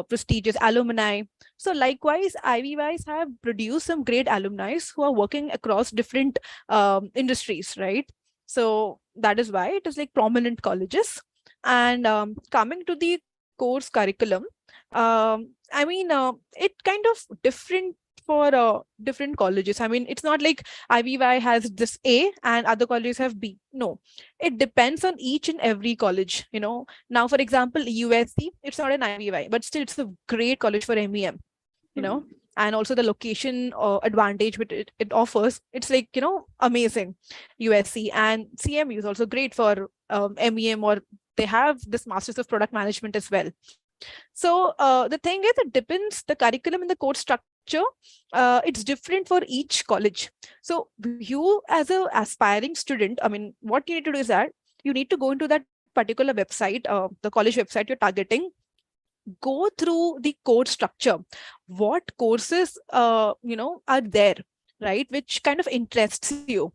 prestigious alumni. So likewise, IVYs have produced some great alumni who are working across different industries, right? So that is why it is like prominent colleges. And coming to the course curriculum, I mean, it kind of different for different colleges. I mean, it's not like IVY has this A and other colleges have B. No, it depends on each and every college. Now, for example, USC, it's not an IVY, but still it's a great college for MEM. And also the location advantage which it offers, it's like, amazing. USC and CMU is also great for MEM, or they have this Masters of Product Management as well. So the thing is, it depends, the curriculum and the course structure, it's different for each college. So you as a aspiring student, I mean, what you need to do is that you need to go into that particular website, the college website you're targeting, go through the course structure, what courses are there, right, which kind of interests you.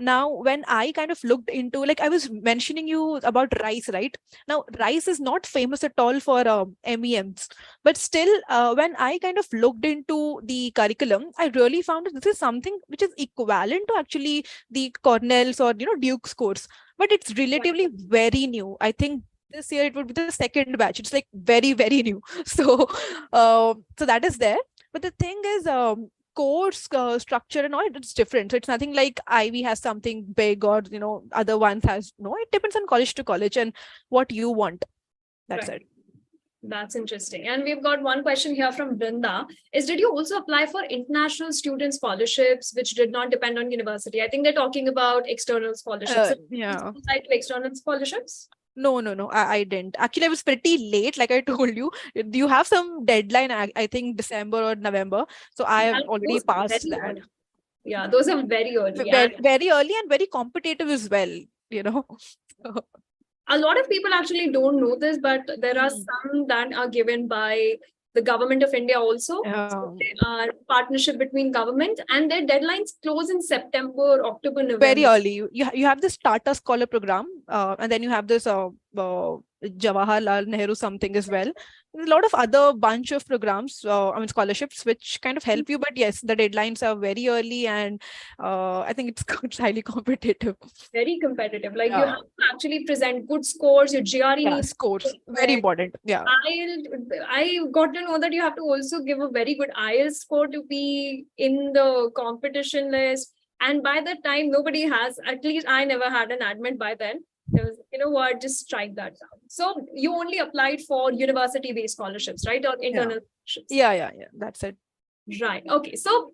Now, when I kind of looked into, like I was mentioning you about rice, right? Now, rice is not famous at all for MEMs, but still, when I kind of looked into the curriculum, I really found that this is something which is equivalent to actually the Cornell's or Duke's course, but it's relatively very new. I think this year it would be the second batch. It's like very, very new. So, so that is there. But the thing is, course structure and all, it's different. So it's nothing like Ivy has something big or other ones has. No, it depends on college to college and what you want. That's Right. it. That's interesting. And we've got one question here from Brinda. Did you also apply for international student scholarships, which did not depend on university? I think they're talking about external scholarships. Yeah. Like external scholarships? No, I didn't. Actually, I was pretty late, like I told you. You have some deadline, I think December or November. So I have already Those are passed very that. early. Yeah, those are very early. Very, very early and very competitive as well, A lot of people actually don't know this, but there are some that are given by the government of India also. So they are partnership between government, and their deadlines close in September, October, November. Very early. You have this Tata Scholar program, and then you have this Jawaharlal Nehru something as well. There's a lot of other bunch of programs, scholarships, which kind of help you. But yes, the deadlines are very early, and I think it's highly competitive. Very competitive. Like you have to actually present good scores. Your GRE needs scores. Very important. Yeah. I got to know that you have to also give a very good IELTS score to be in the competition list. And by that time, nobody has, at least I never had an admit by then. There was, what, just strike that down. So you only applied for university-based scholarships, right? Or internal scholarships? Yeah. That's it. Right. Okay. So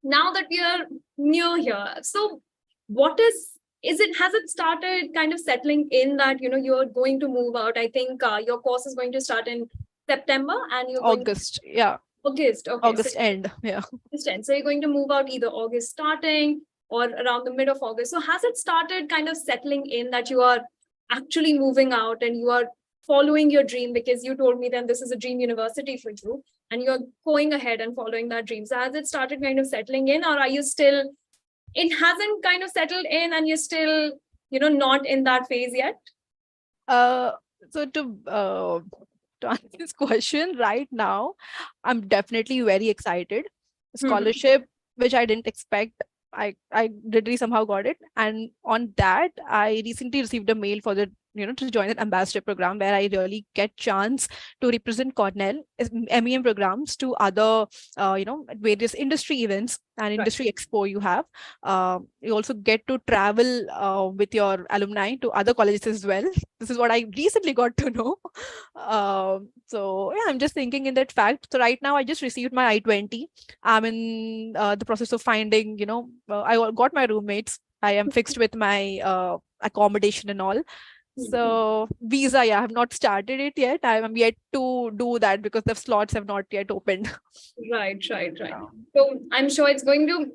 now that we are near here, so what has it started kind of settling in that, you're going to move out? I think your course is going to start in September and you're August. August. Okay. August end. Yeah. August end. So you're going to move out either August starting or around the mid of August. So has it started kind of settling in that you are actually moving out and you are following your dream, because you told me then this is a dream university for you and you're going ahead and following that dream? So has it started kind of settling in, or are you still, it hasn't kind of settled in and you're still, not in that phase yet? So to answer this question right now, I'm definitely very excited. Scholarship, which I didn't expect, I literally somehow got it. And on that, I recently received a mail for the to join an ambassador program where I really get chance to represent Cornell MEM programs to other various industry events and industry expo you have. You also get to travel with your alumni to other colleges as well. This is what I recently got to know. So yeah, I'm just thinking in that fact. So right now I just received my I-20. I'm in the process of finding, I got my roommates. I am fixed with my accommodation and all. So visa, I have not started it yet. I am yet to do that because the slots have not yet opened. Right. So I'm sure it's going to,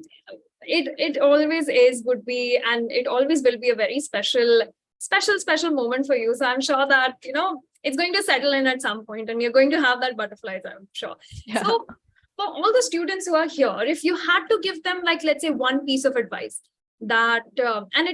it always would be, and it always will be a very special moment for you. So I'm sure that, it's going to settle in at some point and you're going to have that butterflies, I'm sure. Yeah. So for all the students who are here, if you had to give them, like, let's say one piece of advice, that and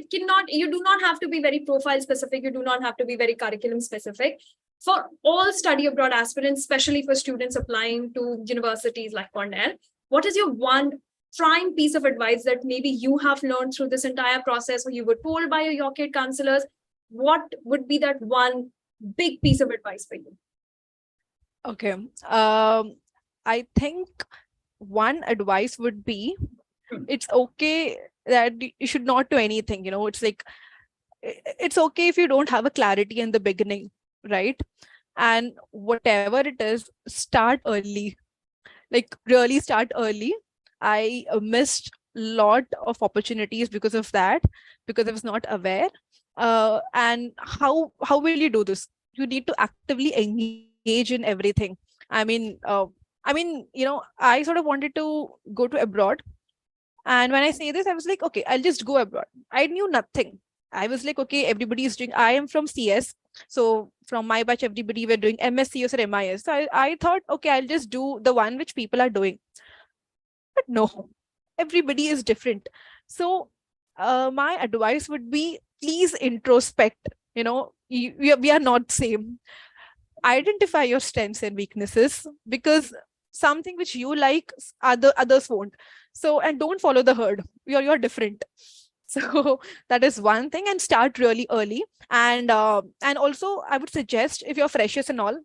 you do not have to be very profile specific, you do not have to be very curriculum specific, for all study abroad aspirants, especially for students applying to universities like Cornell, what is your one prime piece of advice that maybe you have learned through this entire process, or you were told by your Yorkit counselors? What would be that one big piece of advice for you? Okay. I think one advice would be, it's okay that you should not do anything, it's like, it's okay if you don't have a clarity in the beginning, right? And whatever it is, start early, like really start early. I missed lot of opportunities because of that, because I was not aware. And how will you do this? You need to actively engage in everything. I mean, I sort of wanted to go to abroad, and when I say this, I was like, okay, I'll just go abroad. I knew nothing. I was like, okay, everybody is doing, I am from CS. So from my batch, everybody were doing MSCS or MIS. So I thought, okay, I'll just do the one which people are doing. But no, everybody is different. So my advice would be, please introspect. We are not same. Identify your strengths and weaknesses, because something which you like, others won't. So, and don't follow the herd. You're different. So that is one thing, and start really early. And also I would suggest, if you're freshers and all,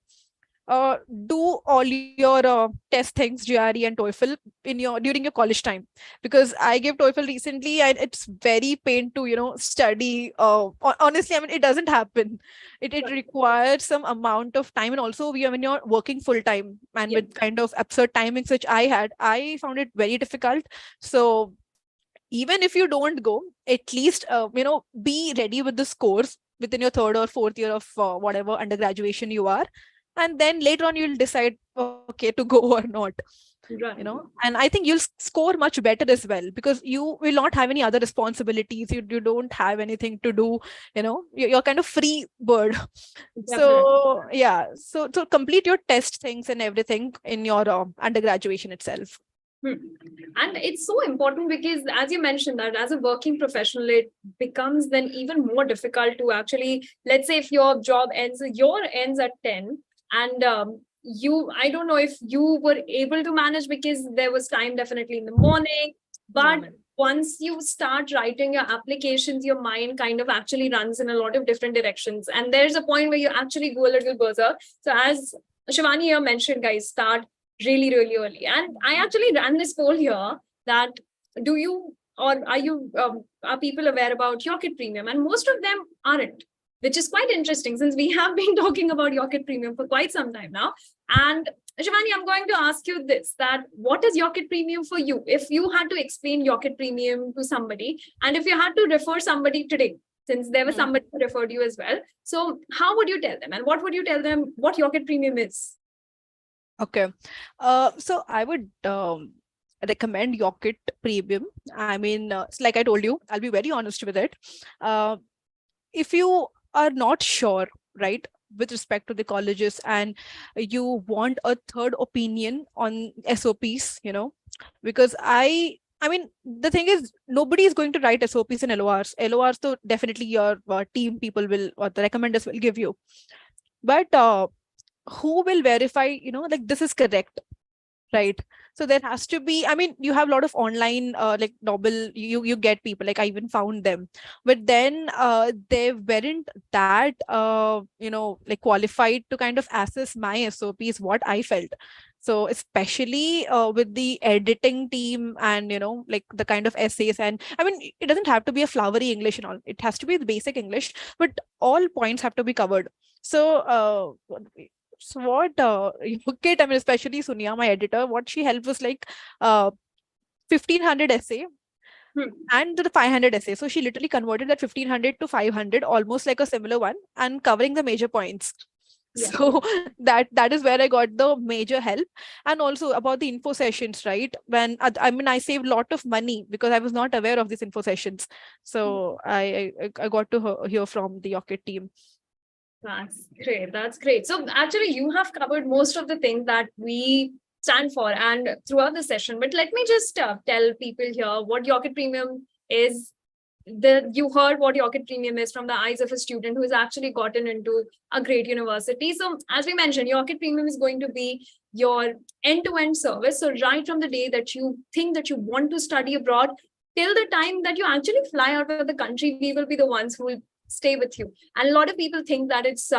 do all your test things, GRE and TOEFL, during your college time, because I gave TOEFL recently, and it's very pain to study. Honestly, I mean, it doesn't happen. It requires some amount of time, and also when you're working full time and Yeah. with kind of absurd timings which I found it very difficult. So even if you don't go, at least be ready with the scores within your third or fourth year of whatever undergraduation you are, and then later on you'll decide, okay, to go or not. Right. And I think you'll score much better as well, because you will not have any other responsibilities. You don't have anything to do. You're kind of free bird. Definitely. So yeah, so complete your test things and everything in your undergraduation itself. And it's so important because, as you mentioned, that as a working professional, it becomes then even more difficult to actually, let's say if your job ends at 10, and I don't know if you were able to manage, because there was time definitely in the morning, but once you start writing your applications, your mind kind of actually runs in a lot of different directions. And there's a point where you actually go a little berserk. So as Shivani here mentioned, guys, start really, really early. And I actually ran this poll here that, do you, or are people aware about Yocket Premium? And most of them aren't, which is quite interesting, since we have been talking about Yocket Premium for quite some time now. And Shivani, I'm going to ask you this, that what is Yocket Premium for you? If you had to explain Yocket Premium to somebody, and if you had to refer somebody today, since there was somebody who referred you as well, so how would you tell them, and what would you tell them what Yocket Premium is? Okay. So I would recommend Yocket Premium. I mean, like I told you, I'll be very honest with it. If you are not sure, right, with respect to the colleges, and you want a third opinion on SOPs, because I mean, the thing is, nobody is going to write SOPs and LORs. LORs, so definitely your team people will, or the recommenders will give you. But who will verify, like this is correct, right? So there has to be, I mean, you have a lot of online like novel, you get people, like I even found them, but then they weren't that like qualified to kind of assess my SOPs, what I felt. So especially with the editing team, and like the kind of essays, and I mean, it doesn't have to be a flowery English and all, it has to be the basic English, but all points have to be covered. So what Yocket, I mean, especially Sunia, my editor, what she helped was like 1500 essay and the 500 essay. So she literally converted that 1500 to 500, almost like a similar one, and covering the major points. Yeah. So that is where I got the major help. And also about the info sessions, right? When I mean, I saved a lot of money because I was not aware of these info sessions. So I got to hear from the Yocket team. That's great. That's great. So actually, you have covered most of the things that we stand for and throughout the session. But let me just tell people here what Yocket Premium is. You heard what Yocket Premium is from the eyes of a student who has actually gotten into a great university. So as we mentioned, Yocket Premium is going to be your end-to-end service. So right from the day that you think that you want to study abroad, till the time that you actually fly out of the country, we will be the ones who will stay with you. And a lot of people think that it's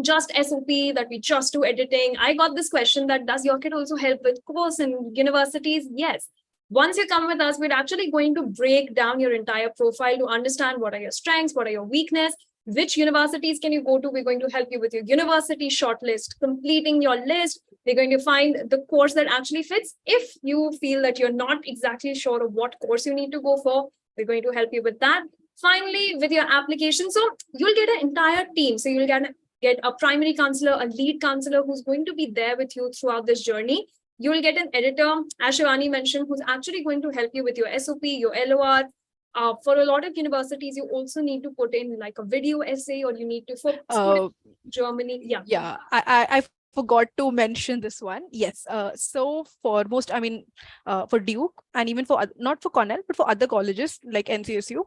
just SOP, that we just do editing. I got this question that does Yorkit also help with course in universities? Yes. Once you come with us, we're actually going to break down your entire profile to understand what are your strengths, what are your weakness, which universities can you go to. We're going to help you with your university shortlist, completing your list. We're going to find the course that actually fits. If you feel that you're not exactly sure of what course you need to go for, we're going to help you with that. Finally, with your application, so you'll get an entire team. So you'll get a primary counselor, a lead counselor who's going to be there with you throughout this journey. You'll get an editor, as Shivani mentioned, who's actually going to help you with your SOP, your LOR. For a lot of universities, you also need to put in like a video essay, or you need to for Germany. Yeah. Yeah, I forgot to mention this one. Yes. So for most, I mean, for Duke and even for not for Cornell, but for other colleges like NCSU,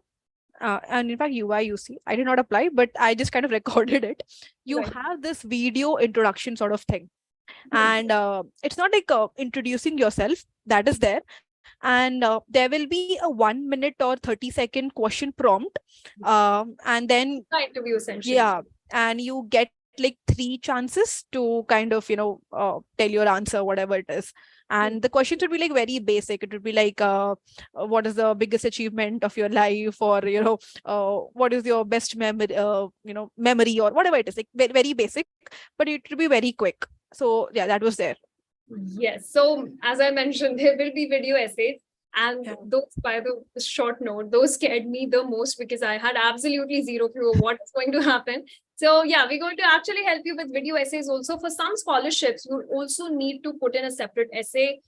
and in fact UIUC, I did not apply, but I just kind of recorded it. You Right. have this video introduction sort of thing, and it's not like introducing yourself, that is there, and there will be a 1 minute or 30-second question prompt, and then Right, interview essentially. yeah, and you get like 3 chances to kind of tell your answer, whatever it is. And the questions would be like very basic. It would be like what is the biggest achievement of your life, or what is your best memory, memory, or whatever it is, like very, very basic, but it will be very quick. So yeah, that was there. Yes. So as I mentioned, there will be video essays. And Yeah. those, by the short note, those scared me the most because I had absolutely zero clue of what's going to happen. So yeah, we're going to actually help you with video essays also. For some scholarships, you also need to put in a separate essay.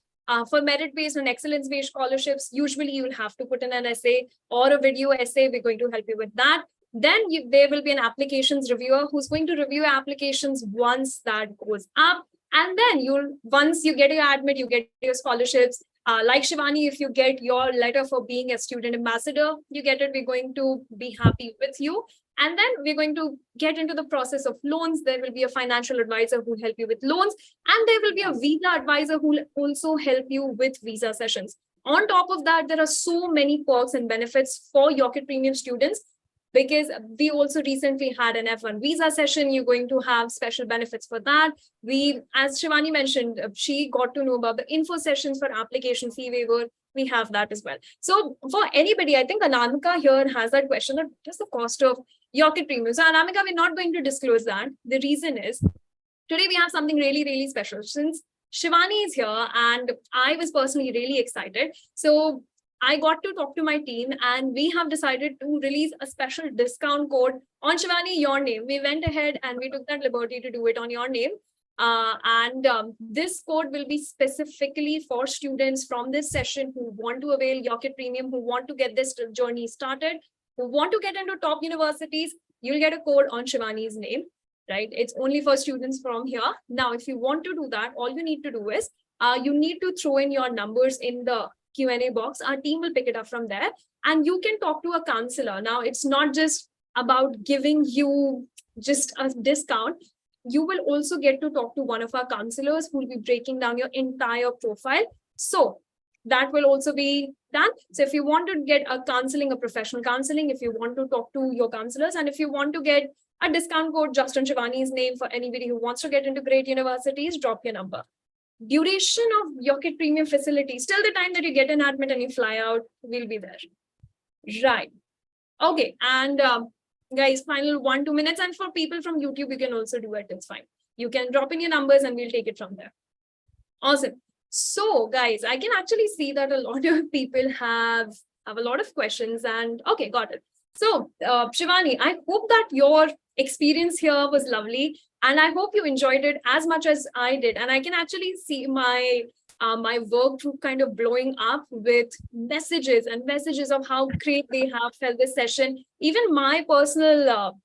For merit-based and excellence-based scholarships, usually you'll have to put in an essay or a video essay. We're going to help you with that. Then there will be an applications reviewer who's going to review applications once that goes up. And then once you get your admit, you get your scholarships. Like Shivani, if you get your letter for being a student ambassador, you get it. We're going to be happy with you. And then we're going to get into the process of loans. There will be a financial advisor who will help you with loans. And there will be a visa advisor who will also help you with visa sessions. On top of that, there are so many perks and benefits for Yocket Premium students, because we also recently had an F1 visa session. You're going to have special benefits for that. We, as Shivani mentioned, she got to know about the info sessions for application fee waiver. We have that as well. So for anybody, I think Anamika here has that question, that just the cost of Yocket Premium. So Anamika, we're not going to disclose that. The reason is today we have something really, really special. Since Shivani is here and I was personally really excited. So I got to talk to my team and we have decided to release a special discount code on Shivani, your name. We went ahead and we took that liberty to do it on your name. This code will be specifically for students from this session who want to avail Yocket Premium, who want to get this journey started, who want to get into top universities. You'll get a code on Shivani's name, right? It's only for students from here. Now, if you want to do that, all you need to do is you need to throw in your numbers in the Q&A box. Our team will pick it up from there and you can talk to a counselor. Now, it's not just about giving you just a discount. You will also get to talk to one of our counselors who will be breaking down your entire profile. So that will also be done. So if you want to get a counseling, a professional counseling, if you want to talk to your counselors, and if you want to get a discount code just on Shivani's name for anybody who wants to get into great universities, drop your number. Duration of Yocket Premium facilities, till the time that you get an admit and you fly out, we'll be there. Right. Okay. And guys, final 1-2 minutes. And for people from YouTube, you can also do it. It's fine. You can drop in your numbers and we'll take it from there. Awesome. So guys, I can actually see that a lot of people have a lot of questions and okay, got it. So Shivani, I hope that your experience here was lovely. And I hope you enjoyed it as much as I did. And I can actually see my my work group kind of blowing up with messages and messages of how great they have felt this session. Even my personal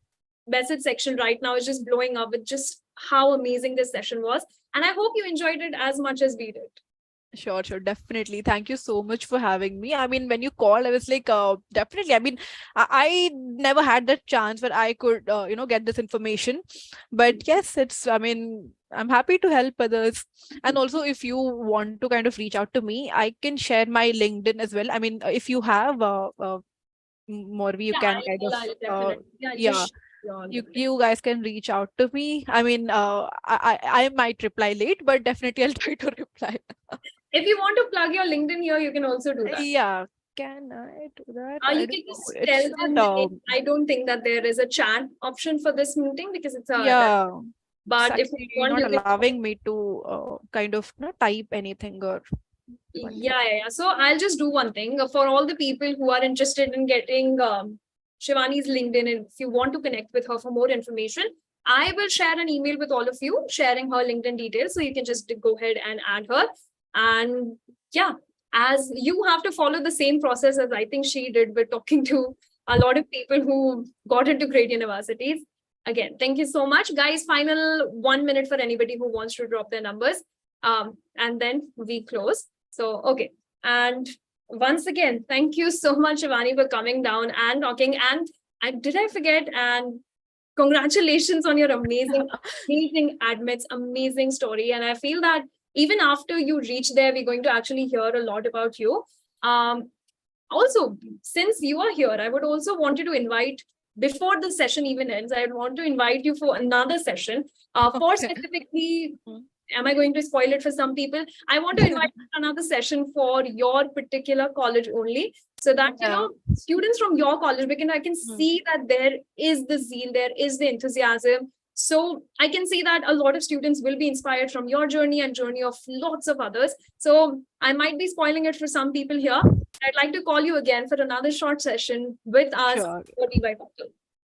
message section right now is just blowing up with just how amazing this session was. And I hope you enjoyed it as much as we did. Sure, definitely. Thank you so much for having me. I mean, when you called, I was like, definitely. I mean, I never had that chance where I could, get this information. But yes, I mean, I'm happy to help others. And also, if you want to kind of reach out to me, I can share my LinkedIn as well. I mean, if you have Morvi, you can kind of, Definitely. yeah. You guys can reach out to me. I mean, I might reply late, but definitely I'll try to reply. If you want to plug your LinkedIn here, you can also do that. Yeah, can I do that? I You don't can know. just tell It's them not, I don't think that there is a chat option for this meeting because it's a, yeah, it's but if you actually want, not you can. allowing me to kind of type anything or one thing. Yeah. So I'll just do one thing for all the people who are interested in getting Shivani's LinkedIn. And if you want to connect with her for more information, I will share an email with all of you sharing her LinkedIn details. So you can just go ahead and add her. And yeah, as you have to follow the same process as I think she did with talking to a lot of people who got into great universities. Again, thank you so much, guys. Final 1 minute for anybody who wants to drop their numbers. And then we close. So, okay. And once again, thank you so much, Shivani, for coming down and talking. And did I forget? And congratulations on your amazing admits, amazing story. And I feel that even after you reach there, we're going to actually hear a lot about you. Also, since you are here, I would also want you to invite, before the session even ends, I would want to invite you for another session for specifically. Am I going to spoil it for some people? I want to invite another session for your particular college only, so that students from your college, because I can see that there is the zeal, there is the enthusiasm. So I can see that a lot of students will be inspired from your journey and journey of lots of others. So I might be spoiling it for some people here. I'd like to call you again for another short session with us for DY Patel.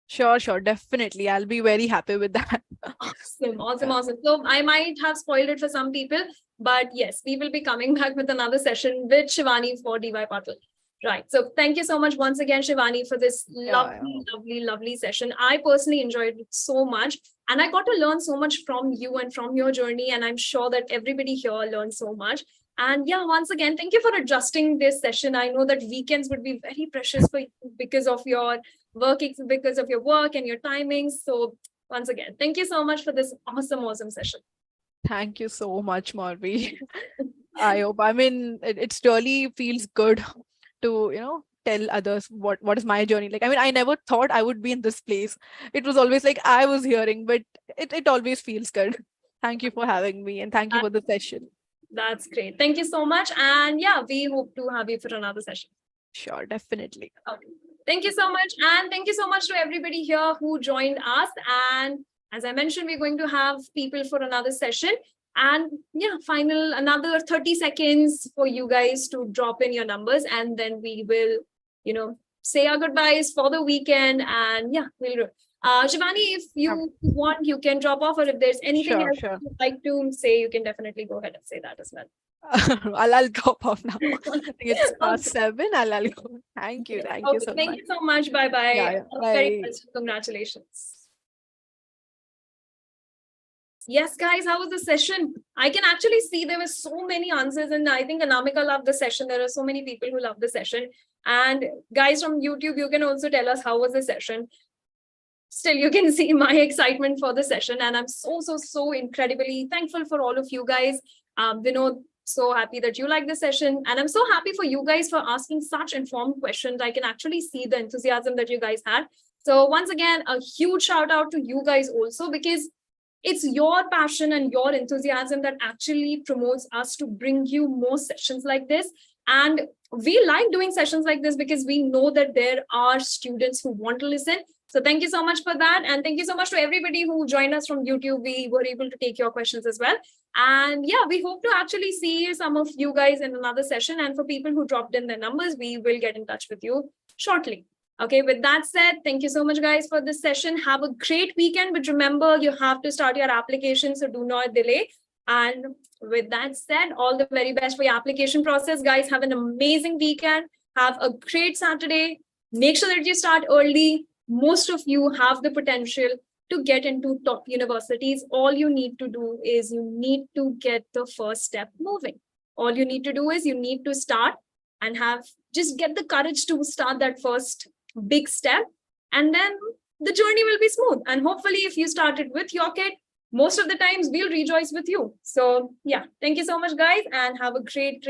Sure, definitely. I'll be very happy with that. Awesome. So I might have spoiled it for some people, but yes, we will be coming back with another session with Shivani for DY Patel. Right. So thank you so much once again, Shivani, for this lovely session. I personally enjoyed it so much. And I got to learn so much from you and from your journey. And I'm sure that everybody here learned so much. And yeah, once again, thank you for adjusting this session. I know that weekends would be very precious for you because of your work and your timings. So once again, thank you so much for this awesome session. Thank you so much, Marvi. I hope, it really feels good to, tell others what is my journey like. I never thought I would be in this place. It was always like I was hearing, but it always feels good. Thank you for having me, and thank you for the session. That's great. Thank you so much. And yeah, we hope to have you for another session. Sure, definitely. Okay. Thank you so much. And thank you so much to everybody here who joined us. And as I mentioned, we're going to have people for another session. And yeah, final another 30 seconds for you guys to drop in your numbers. And then we will, say our goodbyes for the weekend. And yeah, we'll Shivani, if you want, you can drop off, or if there's anything else you'd like to say, you can definitely go ahead and say that as well. I'll drop off now. I think it's past 7. I'll go. Thank you. Thank you so much. Thank you so much. Bye-bye. Yeah, very much. Congratulations. Yes, guys, how was the session? I can actually see there were so many answers, and I think Anamika loved the session. There are so many people who love the session. And guys from YouTube, you can also tell us how was the session. Still, you can see my excitement for the session, and I'm so incredibly thankful for all of you guys. Vinod, so happy that you like the session, and I'm so happy for you guys for asking such informed questions. I can actually see the enthusiasm that you guys had. So once again, a huge shout out to you guys also, because it's your passion and your enthusiasm that actually promotes us to bring you more sessions like this. And we like doing sessions like this because we know that there are students who want to listen. So thank you so much for that. And thank you so much to everybody who joined us from YouTube. We were able to take your questions as well. And yeah, we hope to actually see some of you guys in another session. And for people who dropped in their numbers, we will get in touch with you shortly. Okay, with that said, thank you so much, guys, for this session. Have a great weekend. But remember, you have to start your application, so do not delay. And with that said, all the very best for your application process. Guys, have an amazing weekend. Have a great Saturday. Make sure that you start early. Most of you have the potential to get into top universities. All you need to do is you need to get the first step moving. All you need to do is you need to start and just get the courage to start that first big step, and then the journey will be smooth. And hopefully, if you started with Yorkit, most of the times we'll rejoice with you. So yeah, thank you so much, guys, and have a great